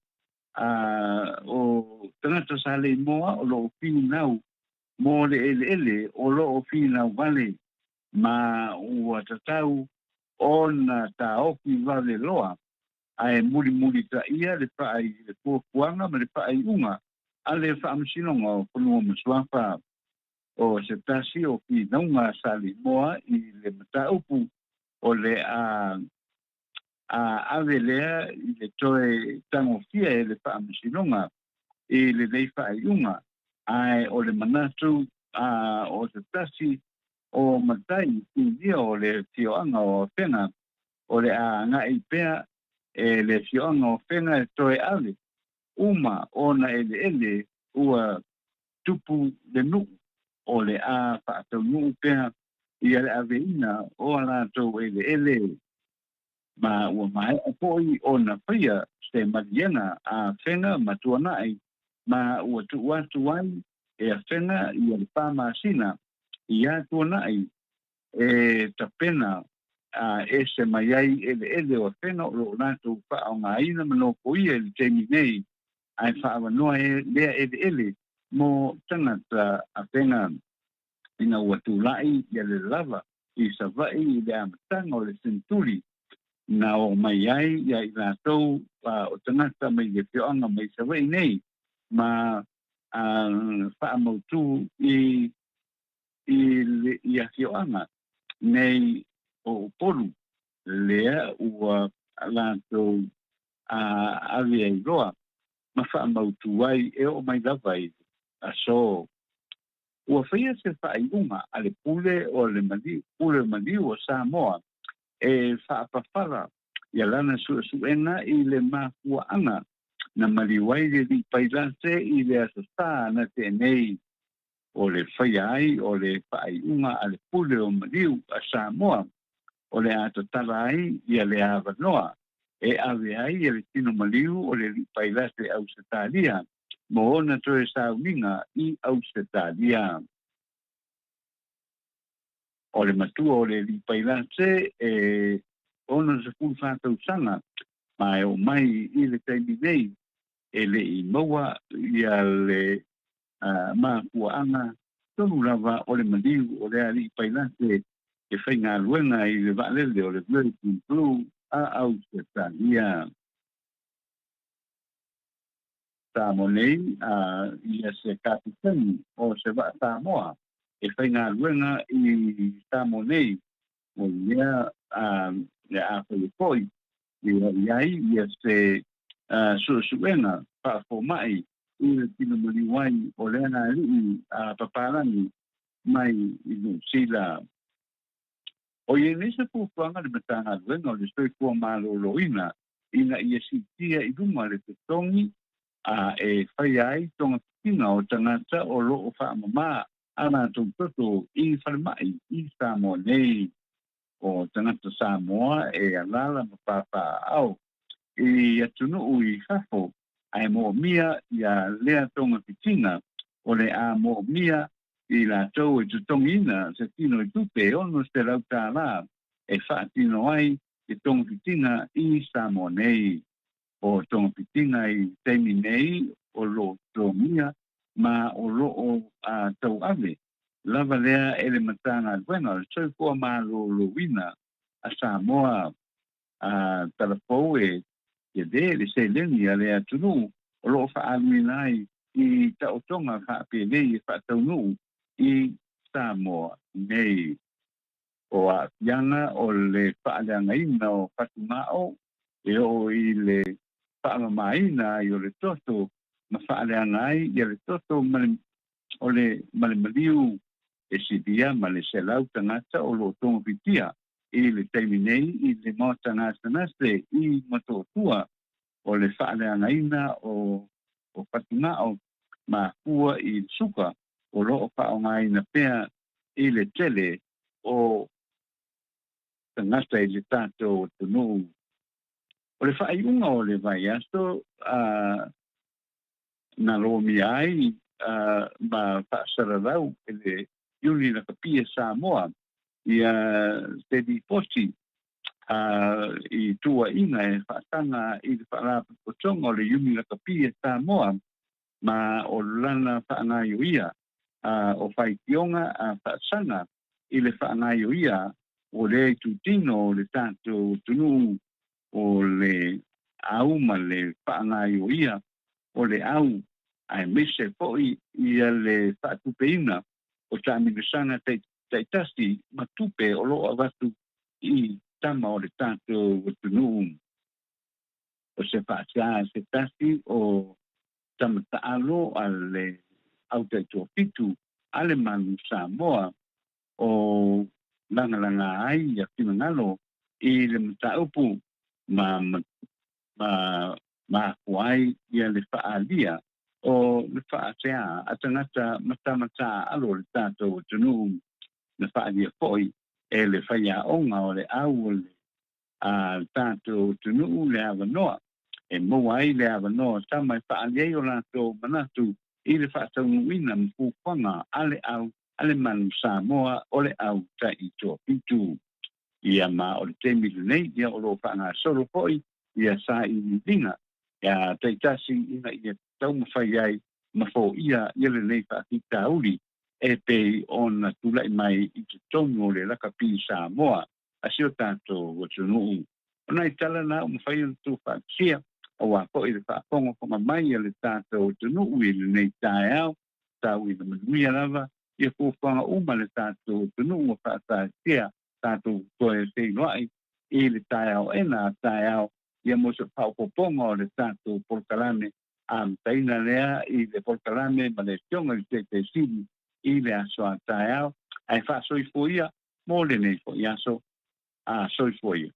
o tangata sale moa o lo pinau mo le ele o lo pinau vale ma ua tatau o na taopi vale loa ai muri ta ia le whaai le kuanga ma le whaaiunga a le whaamsinonga o punua masuapa o se tasi o pinaunga sale moa I le mataupu o le ave lea I le toe tangofia e le whaamisinonga I le nei whaaiunga ai o le manatu o te tasi o matai I o le fioanga o whenga o le ngā I pēa e le fioanga o whenga e toe ave uma o na ele ua tupu le nuu o le whaatau nuu pēa I le aveina o la tau ele ma ua mai a poi o na whaia se mariena a whenga matuanai ma ua tuatu ai e a whenga I a le pāmasina I a tuanai e tapena e se mai ai ele o whenga o lo nātou wha o ngā ina manoko ia le temi nei ai wha awanoa lea ele mo tangata a whenga ina ua tūlai I a le lava I savai I le amatanga o le senturi na o mai ai ia I rātou o tangata mai le whioanga mai savai nei ma whaamautu I a whioanga nei o poru lea ua rātou awe ai roa ma whaamautu ai e o mai lavai a so ua whaia se whaaiunga a le pule o le mali o Samoa e whaapawhara ia lana suena I le mafuaanga na maliwai le li pailate I le asasta na te nei o le whaia ai o le whaaiunga a le pule o maliu a Samoa o le atatara ai ia le avanoa e ave ai le tino maliu o le li pailate au setalia mo ona toe sauninga I au setalia o le matua o le li pailate e ona se kulu whātau sanga mai o mai I le taimi nei e le I maua ia le mākuaanga tonu lava o le maliu o le ali pailate e whai ngā luenga I le vaalele o le American Blue a au se tālia. Tāmo nei ia se kapitani o se wa Samoa e whai ngā luenga I tāmo nei o lea le a whaipoi iai ia se suenga whaafomai I le tino maliwai o lea ngā rii paparani mai I New Zealand. O ie nisa pupuanga le matanga luenga o le stoi kua maloloina ina ia sitia I runga le te tongi e whai ai tonga pina o tangata o loo whaamama ana tōtoto I wharimai I Samoa nei o tangata Samoa e alala mapapa au I atunu I hafo ai mo mia ia lea tonga pitina o le a mo mia I la tau e tutongina se tino I tupe ono se lau tā la e whaatino ai e tonga pitina I Samoa nei o tonga pitina I teimi nei o lo tongia ma o lo o tau ave lava lea ele matanga bueno so ko ma lo wina a Samoa talafou e de le se leni ale atunu o lo fa alminai i tautonga whaape nei e whaataunu i Samoa nei. O a pianga o le whaaleanga ina o Fatumao e o i le whaamamaina i o le toto ma whaaleanga ai i le toto o le maliu e sidia ma le selau tangata o lo tonga pitia i le taimi nei i le mau tangata nase i matotua o le whaaleanga ina o Fatumao ma kua i suka o loo whaonga ina pea i le tele o tangata i le tātou tunu. O le whaiunga o le vai asto, na romi ai, ma whaasararau e le iuni na kapia Samoa, i te di poti, i tua inga e whaatanga i le whaarapa potonga o le iuni na kapia Samoa, ma o lana whaangaio ia, o whaikionga a whaasanga i le whaangaio ia, o le tutino o le tātou tunu o le au ma le whaangaio ia o le au ai mise poi ia le whaatupeina o tāminusanga taitasi matupe o loa watu i tama o le tātou tunu o se whaasia se tasi o tamataalo a le au taitua pitu ale manu Samoa o langa ai a pinangalo i le mataupu ma kuai ia le whaalia o le whaatea a tangata matamata alo le tātou tunu le whaalia poi e le whaia onga o le au le tātou tunu le awanoa e mua ai le awanoa tamai whaalia o lātou manatu i le whaataunuina mpupanga ale au ale manu Samoa o le au ta i tō pitu. Ia ma o le temi nei, ia o lo whanga solo poi, ia sa i dinga, ia taitasi ina ia tau mawhai ai, mafo ia le nei whaatita uli, e pe ona tulai mai i te tongo le laka pi Samoa, a sio tātou o tunu. Ona i tala na o mawhai o tu whaatia, o a po i le whaapongo konga mai le tātou o tunu i le nei tae au, tau i le manuia lava, ia kōwhanga uma le tātou tunu o whaatia, tātou koe te iwai, i le tae au ena tae au, ia mo se whaupoponga o le tātou porkalame, taina lea i le porkalame, ma le tionga i te sini, i le aso a tae au, ai wha soifoia, mo le nei fo i aso, a soifoia.